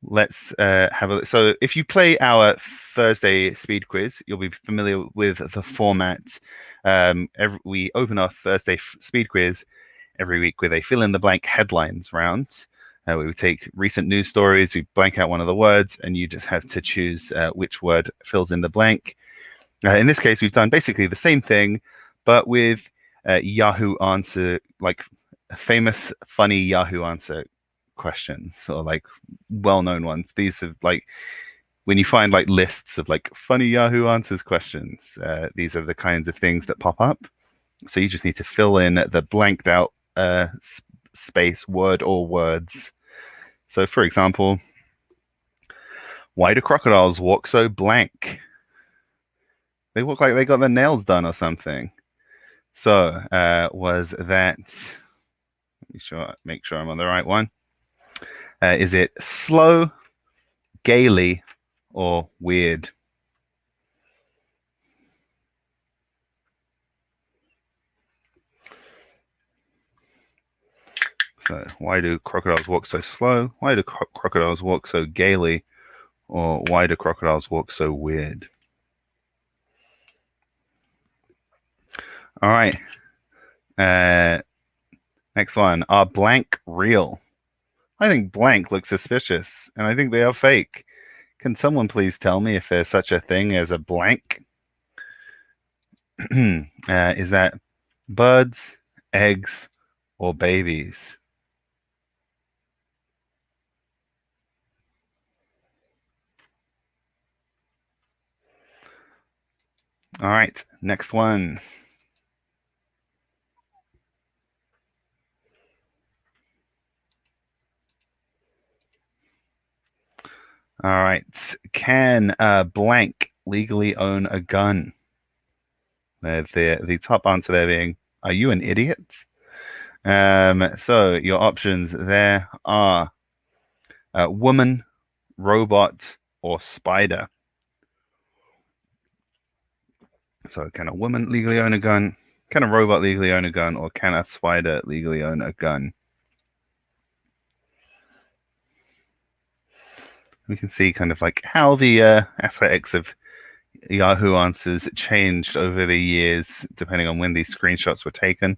let's have a look. So if you play our Thursday speed quiz, you'll be familiar with the format. We open our Thursday speed quiz every week with a fill-in-the-blank headlines round. We would take recent news stories, we blank out one of the words, and you just have to choose which word fills in the blank. In this case, we've done basically the same thing, but with Yahoo answer, like famous, funny Yahoo answer questions, or like well-known ones. These are like when you find like lists of like funny Yahoo answers questions. These are the kinds of things that pop up. So you just need to fill in the blanked out space, word or words. So, for example, why do crocodiles walk so blank? They look like they got their nails done or something. So, was that... make sure I'm on the right one. Is it slow, gaily, or weird? So, why do crocodiles walk so slow? Why do crocodiles walk so gaily? Or why do crocodiles walk so weird? All right. Next one. Are blank real? I think blank looks suspicious, and I think they are fake. Can someone please tell me if there's such a thing as a blank? Is that birds, eggs, or babies? All right, next one. All right, can blank legally own a gun? The top answer there being, are you an idiot? So your options there are woman, robot, or spider. So can a woman legally own a gun? Can a robot legally own a gun? Or can a spider legally own a gun? We can see kind of like how the aesthetics of Yahoo answers changed over the years, depending on when these screenshots were taken.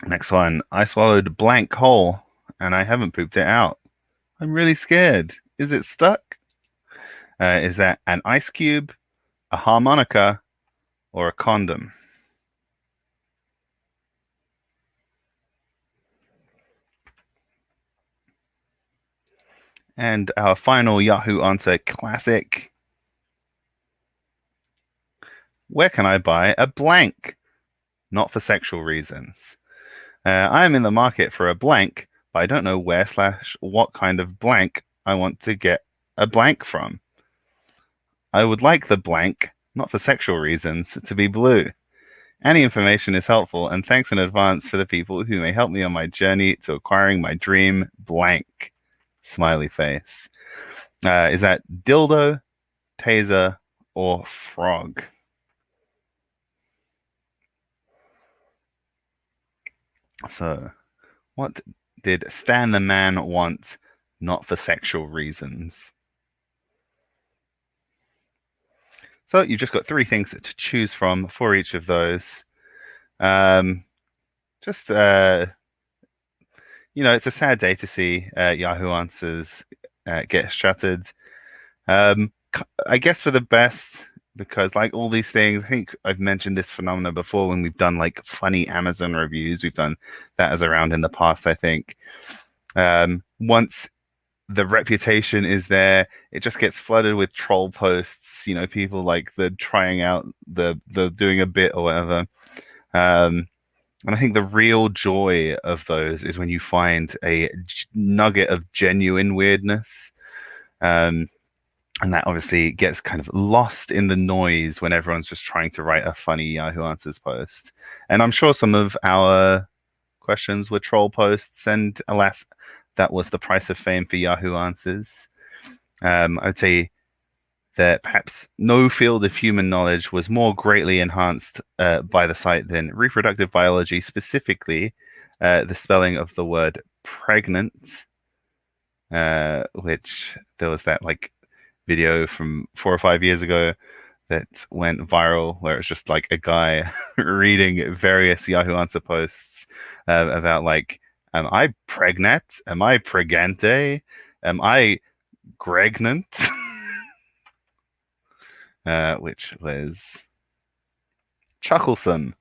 Next one. I swallowed a blank hole and I haven't pooped it out. I'm really scared. Is it stuck? Is that an ice cube, a harmonica, or a condom? And our final Yahoo answer classic. Where can I buy a blank? Not for sexual reasons. I am in the market for a blank, but I don't know where / what kind of blank I want to get a blank from. I would like the blank, not for sexual reasons, to be blue. Any information is helpful, and thanks in advance for the people who may help me on my journey to acquiring my dream blank. Smiley face. Is that dildo, taser, or frog? So, what did Stan the Man want, not for sexual reasons? So you've just got 3 things to choose from for each of those. It's a sad day to see Yahoo Answers get shuttered. I guess for the best, because like all these things, I think I've mentioned this phenomenon before when we've done like funny Amazon reviews. We've done that as around in the past, I think. Once the reputation is there, it just gets flooded with troll posts, people like the trying out the doing a bit or whatever. And I think the real joy of those is when you find a nugget of genuine weirdness. And that obviously gets kind of lost in the noise when everyone's just trying to write a funny Yahoo Answers post. And I'm sure some of our questions were troll posts, and alas, that was the price of fame for Yahoo Answers. I would say that perhaps no field of human knowledge was more greatly enhanced by the site than reproductive biology, specifically the spelling of the word pregnant, which there was that like video from 4 or 5 years ago that went viral where it's just like a guy reading various Yahoo Answer posts about like, am I pregnant? Am I pregante? Am I pregnant? which was Chucklesome.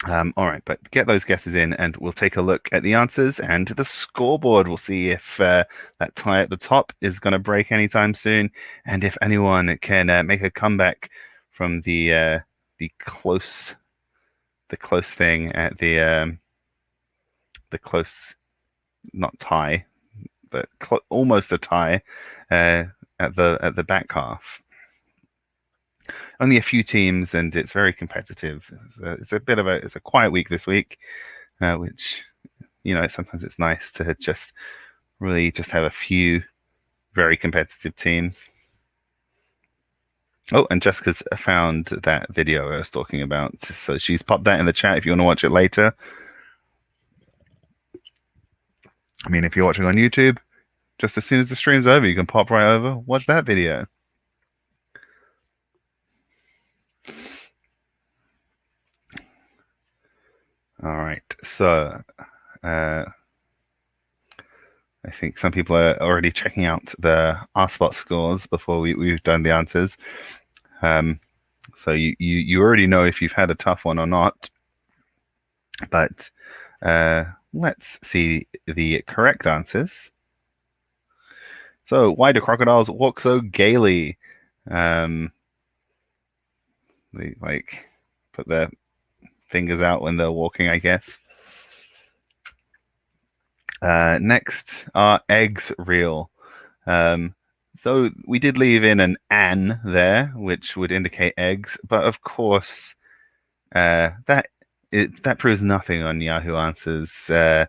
All right, but get those guesses in and we'll take a look at the answers and the scoreboard. We'll see if that tie at the top is going to break anytime soon, and if anyone can make a comeback from the close thing at the close, not tie, but almost a tie at the back half. Only a few teams, and it's very competitive. It's a quiet week this week, which, you know, sometimes it's nice to just have a few very competitive teams. Oh, and Jessica's found that video I was talking about, so she's popped that in the chat if you want to watch it later. I mean, if you're watching on YouTube, just as soon as the stream's over, you can pop right over, watch that video. All right, so I think some people are already checking out the R-Spot scores before we've done the answers. So you already know if you've had a tough one or not. But let's see the correct answers. So, why do crocodiles walk so gaily? They put their fingers out when they're walking, I guess. Next, are eggs real? So we did leave in an "an" there, which would indicate eggs, but of course, that proves nothing on Yahoo Answers. The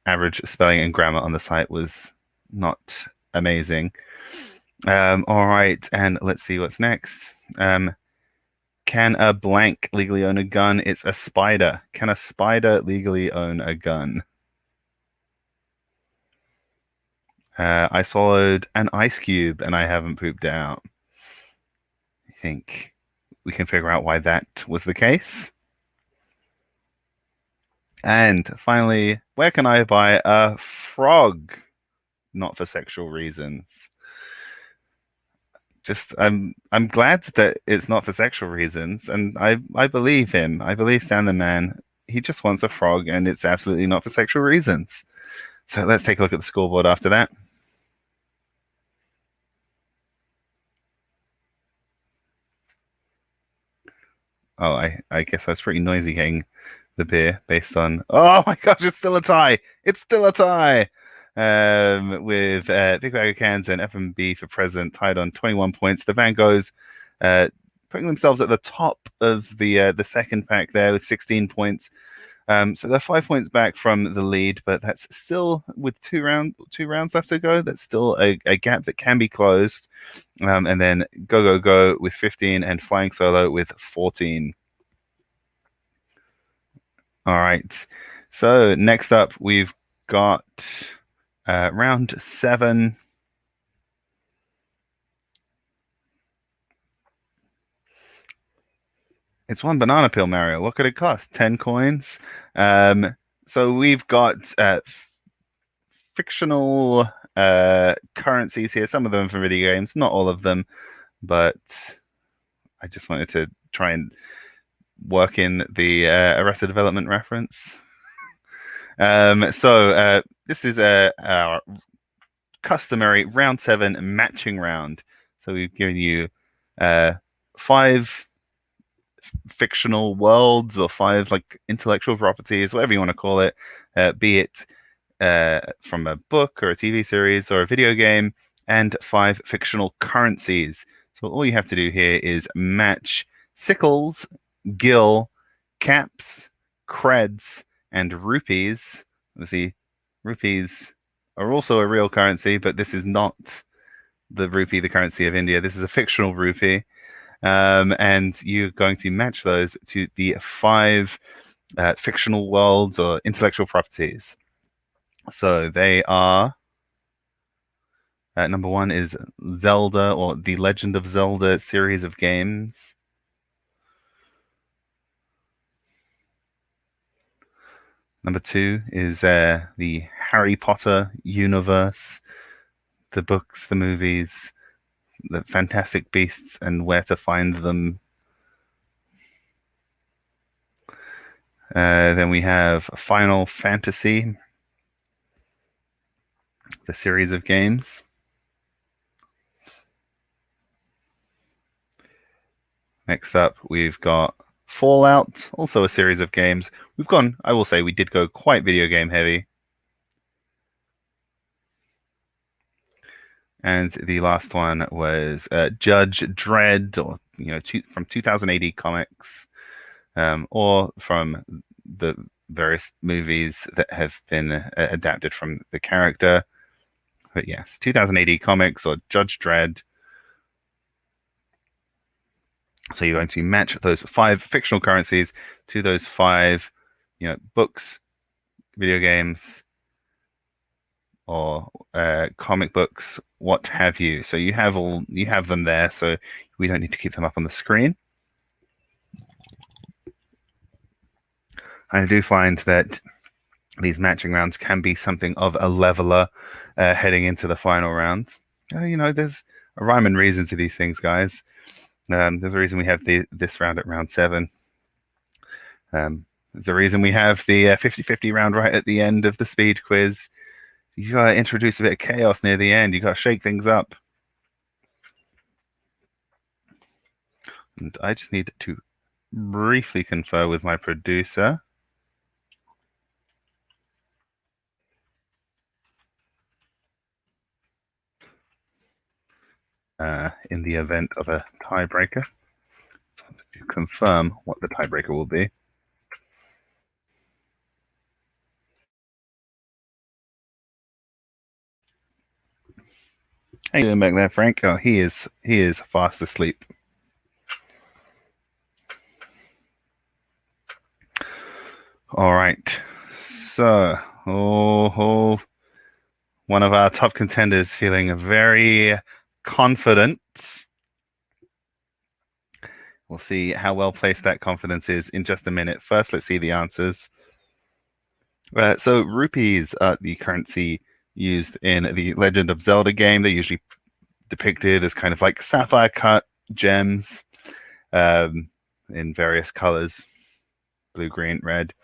average spelling and grammar on the site was not amazing. All right, and let's see what's next. Can a blank legally own a gun? It's a spider. Can a spider legally own a gun? I swallowed an ice cube and I haven't pooped out. I think we can figure out why that was the case. And finally, where can I buy a frog? Not for sexual reasons. Just I'm glad that it's not for sexual reasons, and I believe him. I believe Stan the Man. He just wants a frog, and it's absolutely not for sexual reasons. So let's take a look at the scoreboard after that. Oh, I guess I was pretty noisy getting the beer based on. Oh my gosh, it's still a tie. It's still a tie. With Big Bag of Cans and F&B for President tied on 21 points. The Van Goghs putting themselves at the top of the second pack there with 16 points. So they're 5 points back from the lead, but that's still, with two rounds left to go, that's still a gap that can be closed. And then Go with 15 and Flying Solo with 14. All right. So next up, we've got round 7. It's one banana peel, Mario. What could it cost? 10 coins. So we've got fictional currencies here. Some of them from video games, not all of them, but I just wanted to try and work in the Arrested Development reference. So this is our customary round 7 matching round. So we've given you 5 fictional worlds or 5 like intellectual properties, whatever you want to call it, be it from a book or a TV series or a video game, and 5 fictional currencies. So all you have to do here is match sickles, gill, caps, creds, and rupees. Obviously, rupees are also a real currency, but this is not the rupee, the currency of India. This is a fictional rupee. And you're going to match those to the 5 fictional worlds or intellectual properties. So they are, number 1 is Zelda, or the Legend of Zelda series of games. Number 2 is the Harry Potter universe. the books, the movies, the Fantastic Beasts, and where to find them. Then we have Final Fantasy, the series of games. Next up, we've got Fallout, also a series of games. We've gone, I will say, we did go quite video game heavy. And the last one was Judge Dredd, or from 2080 comics, or from the various movies that have been adapted from the character. But yes, 2080 comics or Judge Dredd. So you're going to match those 5 fictional currencies to those 5, books, video games, or comic books, what have you. So you have them there, so we don't need to keep them up on the screen. I do find that these matching rounds can be something of a leveler heading into the final round. There's a rhyme and reason to these things, guys. There's a reason we have this round at round 7. There's a reason we have the 50-50 round right at the end of the speed quiz. You gotta introduce a bit of chaos near the end. You gotta shake things up. And I just need to briefly confer with my producer. In the event of a tiebreaker, to confirm what the tiebreaker will be. How you doing back there, Frank? Oh, he is fast asleep. All right. So, one of our top contenders feeling very confident. We'll see how well placed that confidence is in just a minute. First, let's see the answers. So rupees are the currency used in the Legend of Zelda game. They're usually depicted as kind of like sapphire cut gems in various colors, blue, green, red.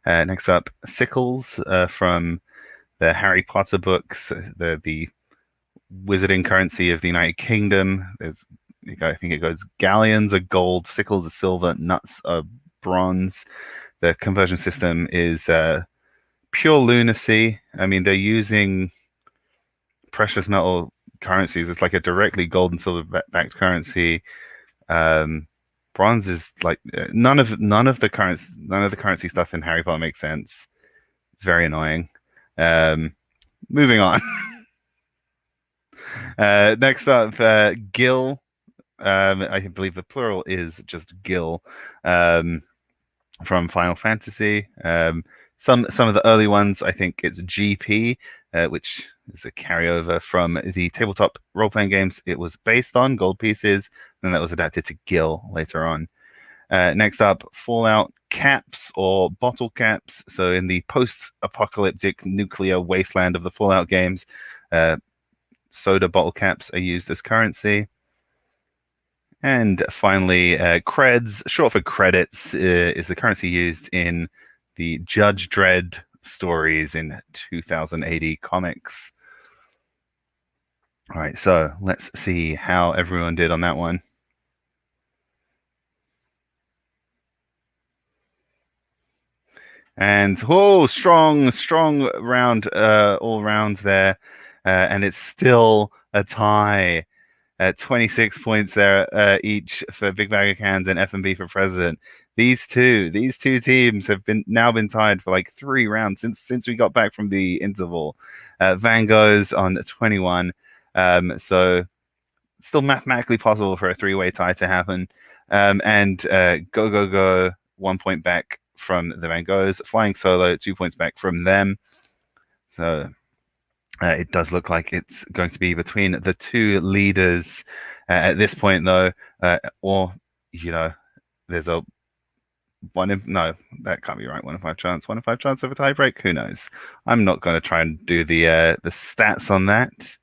Next up, sickles from the Harry Potter books, the wizarding currency of the United Kingdom. I think it goes galleons are gold, sickles are silver, nuts are bronze. The conversion system is pure lunacy. I mean, they're using precious metal currencies. It's like a directly gold and silver backed currency. Bronze is like none of the currency stuff in Harry Potter makes sense. It's very annoying. Moving on. Next up, Gil. I believe the plural is just Gil from Final Fantasy. Some of the early ones, I think it's GP, which is a carryover from the tabletop role-playing games it was based on, gold pieces, and that was adapted to Gil later on. Next up, Fallout caps or bottle caps. So in the post-apocalyptic nuclear wasteland of the Fallout games, soda bottle caps are used as currency. And finally, creds, short for credits, is the currency used in the Judge Dredd stories in 2080 comics. All right, so let's see how everyone did on that one. And strong round all round there, and it's still a tie at 26 points there each for Big Bag of Cans and F&B for President. These two teams have now been tied for like 3 rounds since we got back from the interval. Van Gogh's on 21, so still mathematically possible for a 3-way tie to happen. And Go 1 point back from the Van Goghs. Flying Solo 2 points back from them. So it does look like it's going to be between the 2 leaders at this point, though, or there's a no, that can't be right. 1 in 5 chance. 1 in 5 chance of a tiebreak. Who knows? I'm not going to try and do the stats on that.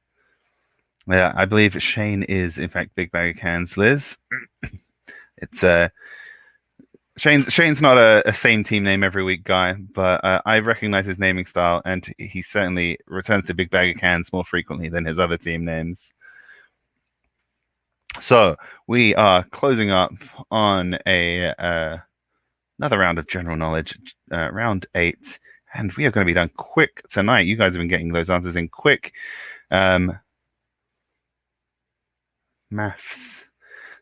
Yeah, I believe Shane is in fact Big Bag of Cans, Liz. It's Shane's not a same team name every week guy, but I recognize his naming style, and he certainly returns to Big Bag of Cans more frequently than his other team names. So we are closing up on another round of general knowledge, round 8, and we are going to be done quick tonight. You guys have been getting those answers in quick. Maths.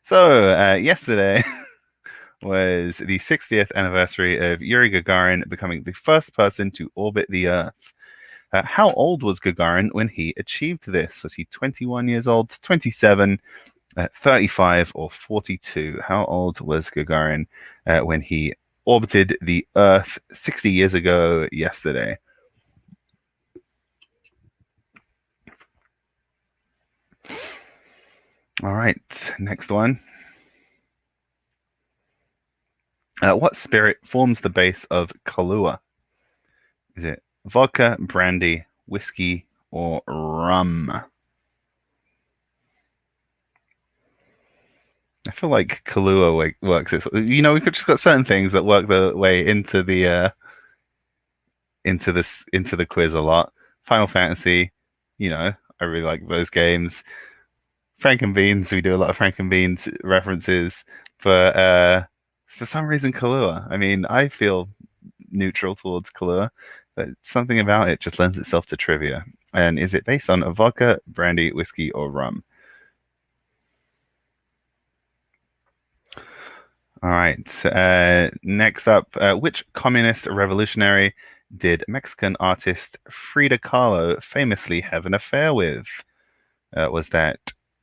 So yesterday was the 60th anniversary of Yuri Gagarin becoming the first person to orbit the Earth. How old was Gagarin when he achieved this? Was he 21 years old, 27, 35, or 42? How old was Gagarin when he orbited the Earth 60 years ago yesterday? All right, next one. What spirit forms the base of Kahlua? Is it vodka, brandy, whiskey, or rum? I feel like Kahlua works. We've just got certain things that work their way into the quiz a lot. Final Fantasy, I really like those games. Frankenbeans, we do a lot of Frankenbeans references, but for some reason Kahlua. I mean, I feel neutral towards Kahlua, but something about it just lends itself to trivia. And is it based on a vodka, brandy, whiskey, or rum? All right. Next up, which communist revolutionary did Mexican artist Frida Kahlo famously have an affair with? Was that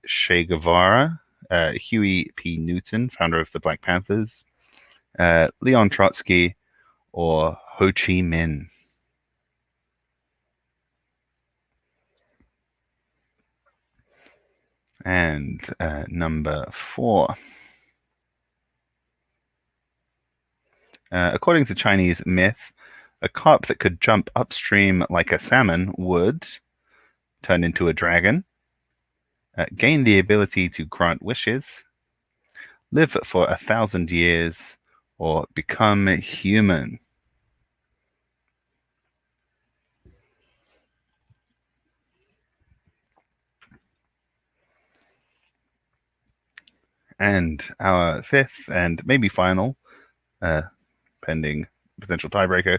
Che Guevara, Huey P. Newton, founder of the Black Panthers, Leon Trotsky, or Ho Chi Minh? And number 4. According to Chinese myth, a carp that could jump upstream like a salmon would turn into a dragon, gain the ability to grant wishes, live for 1,000 years, or become human. And our 5th and maybe final, pending potential tiebreaker,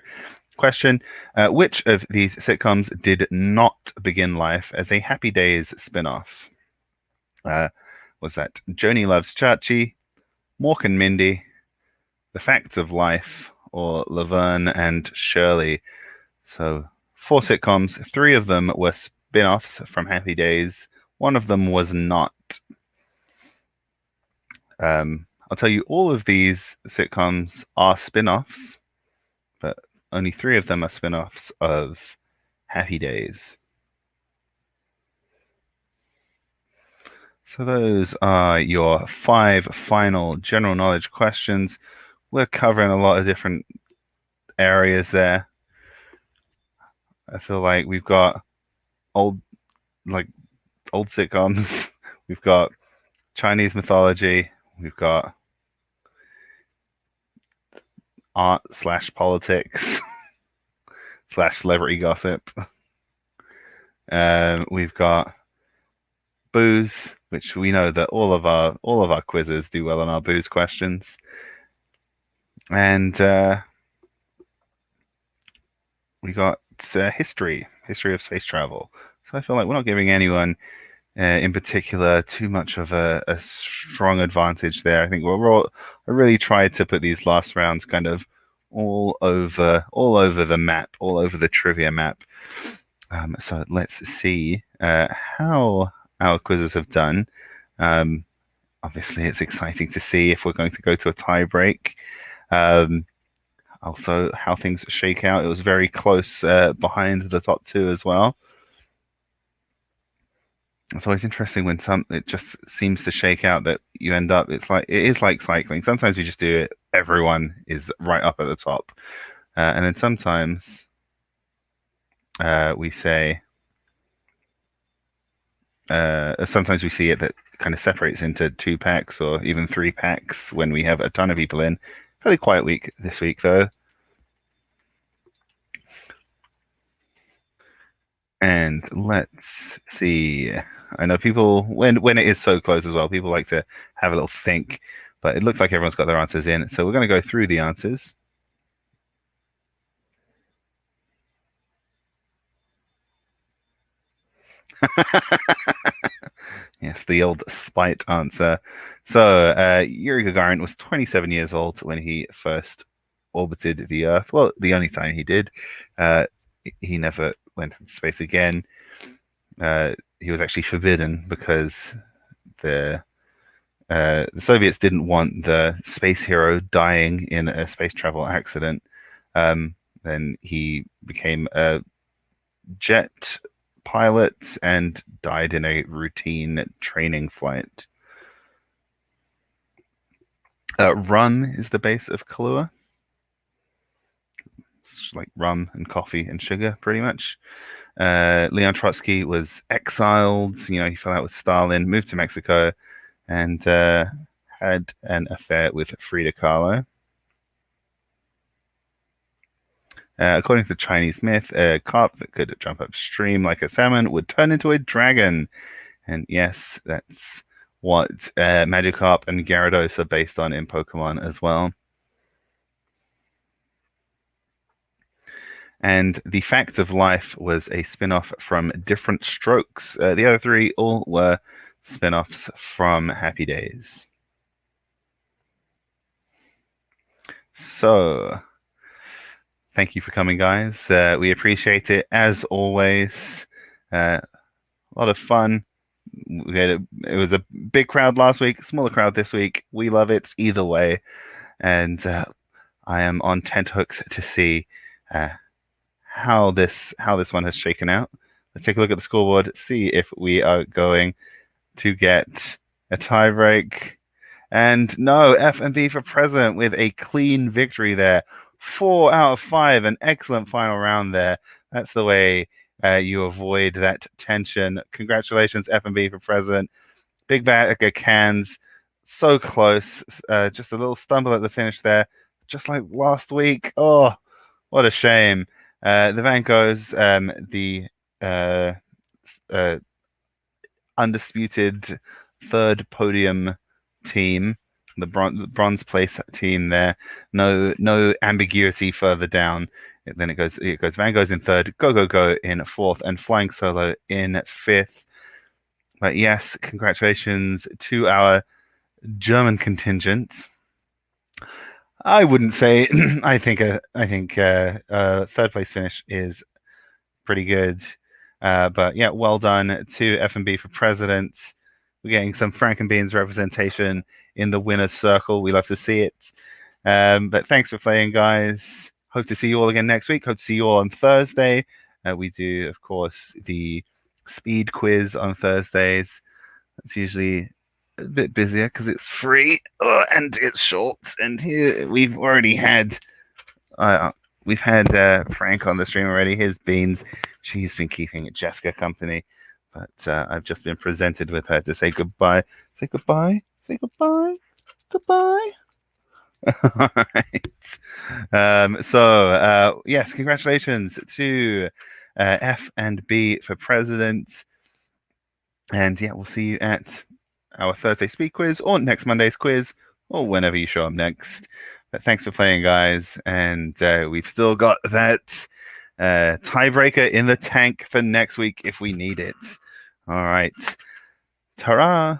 question. Which of these sitcoms did not begin life as a Happy Days spin-off? Was that Joni Loves Chachi, Mork and Mindy, The Facts of Life, or Laverne and Shirley? So 4 sitcoms, 3 of them were spin-offs from Happy Days. 1 of them was not. I'll tell you, all of these sitcoms are spin-offs, but only 3 of them are spin-offs of Happy Days. So those are your 5 final general knowledge questions. We're covering a lot of different areas there. I feel like we've got old sitcoms. We've got Chinese mythology. We've got art/politics /celebrity gossip. We've got booze, which we know that all of our quizzes do well on our booze questions, and we got history of space travel. So I feel like we're not giving anyone in particular too much of a strong advantage there. I think I really tried to put these last rounds kind of all over the map, all over the trivia map. So let's see how our quizzes have done. Obviously, it's exciting to see if we're going to go to a tie break. Also, how things shake out. It was very close behind the top 2 as well. It's always interesting when it just seems to shake out that you end up. It is like cycling. Sometimes you just do it. Everyone is right up at the top, and then sometimes we say sometimes we see it that kind of separates into 2 packs or even 3 packs when we have a ton of people in. Fairly quiet week this week, though. And let's see. I know people, when it is so close as well, people like to have a little think, but it looks like everyone's got their answers in. So we're going to go through the answers. Yes, the old spite answer. So Yuri Gagarin was 27 years old when he first orbited the Earth. Well, the only time he did. He never went into space again. He was actually forbidden because the Soviets didn't want the space hero dying in a space travel accident. Then he became a jet pilot and died in a routine training flight. Rum is the base of Kahlua. It's like rum and coffee and sugar, pretty much. Leon Trotsky was exiled. He fell out with Stalin, moved to Mexico, and had an affair with Frida Kahlo. According to Chinese myth, a carp that could jump upstream like a salmon would turn into a dragon. And yes, that's what Magikarp and Gyarados are based on in Pokemon as well. And the Fact of Life was a spin-off from Different Strokes. The other 3 all were spin-offs from Happy Days. So, thank you for coming, guys. We appreciate it, as always. A lot of fun. It was a big crowd last week, smaller crowd this week. We love it either way. And I am on tenterhooks to see how this one has shaken out. Let's take a look at the scoreboard, see if we are going to get a tiebreak. And no, F&B for President with a clean victory there. 4 out of 5, an excellent final round there. That's the way you avoid that tension. Congratulations, F&B for President. Big bag of cans. So close. Just a little stumble at the finish there. Just like last week. Oh, what a shame. The Vankos, the undisputed 3rd podium team, the bronze place team there. No ambiguity further down. Then it goes Vankos in 3rd, Go in 4th, and Flying Solo in 5th. But yes, congratulations to our German contingent. I wouldn't say. I think 3rd place finish is pretty good. But yeah, well done to F&B for President. We're getting some Frankenbeans representation in the winner's circle. We love to see it. But thanks for playing, guys. Hope to see you all again next week. Hope to see you all on Thursday. We do, of course, the speed quiz on Thursdays. It's usually a bit busier because it's free and it's short. And here we've already had Frank on the stream already. His beans. She's been keeping Jessica company, but I've just been presented with her to say goodbye. Say goodbye. Say goodbye. Goodbye. All right. Yes, congratulations to F and B for President. And yeah, we'll see you at our Thursday speed quiz or next Monday's quiz or whenever you show up next. But thanks for playing, guys. And we've still got that tiebreaker in the tank for next week if we need it. All right. Ta-ra.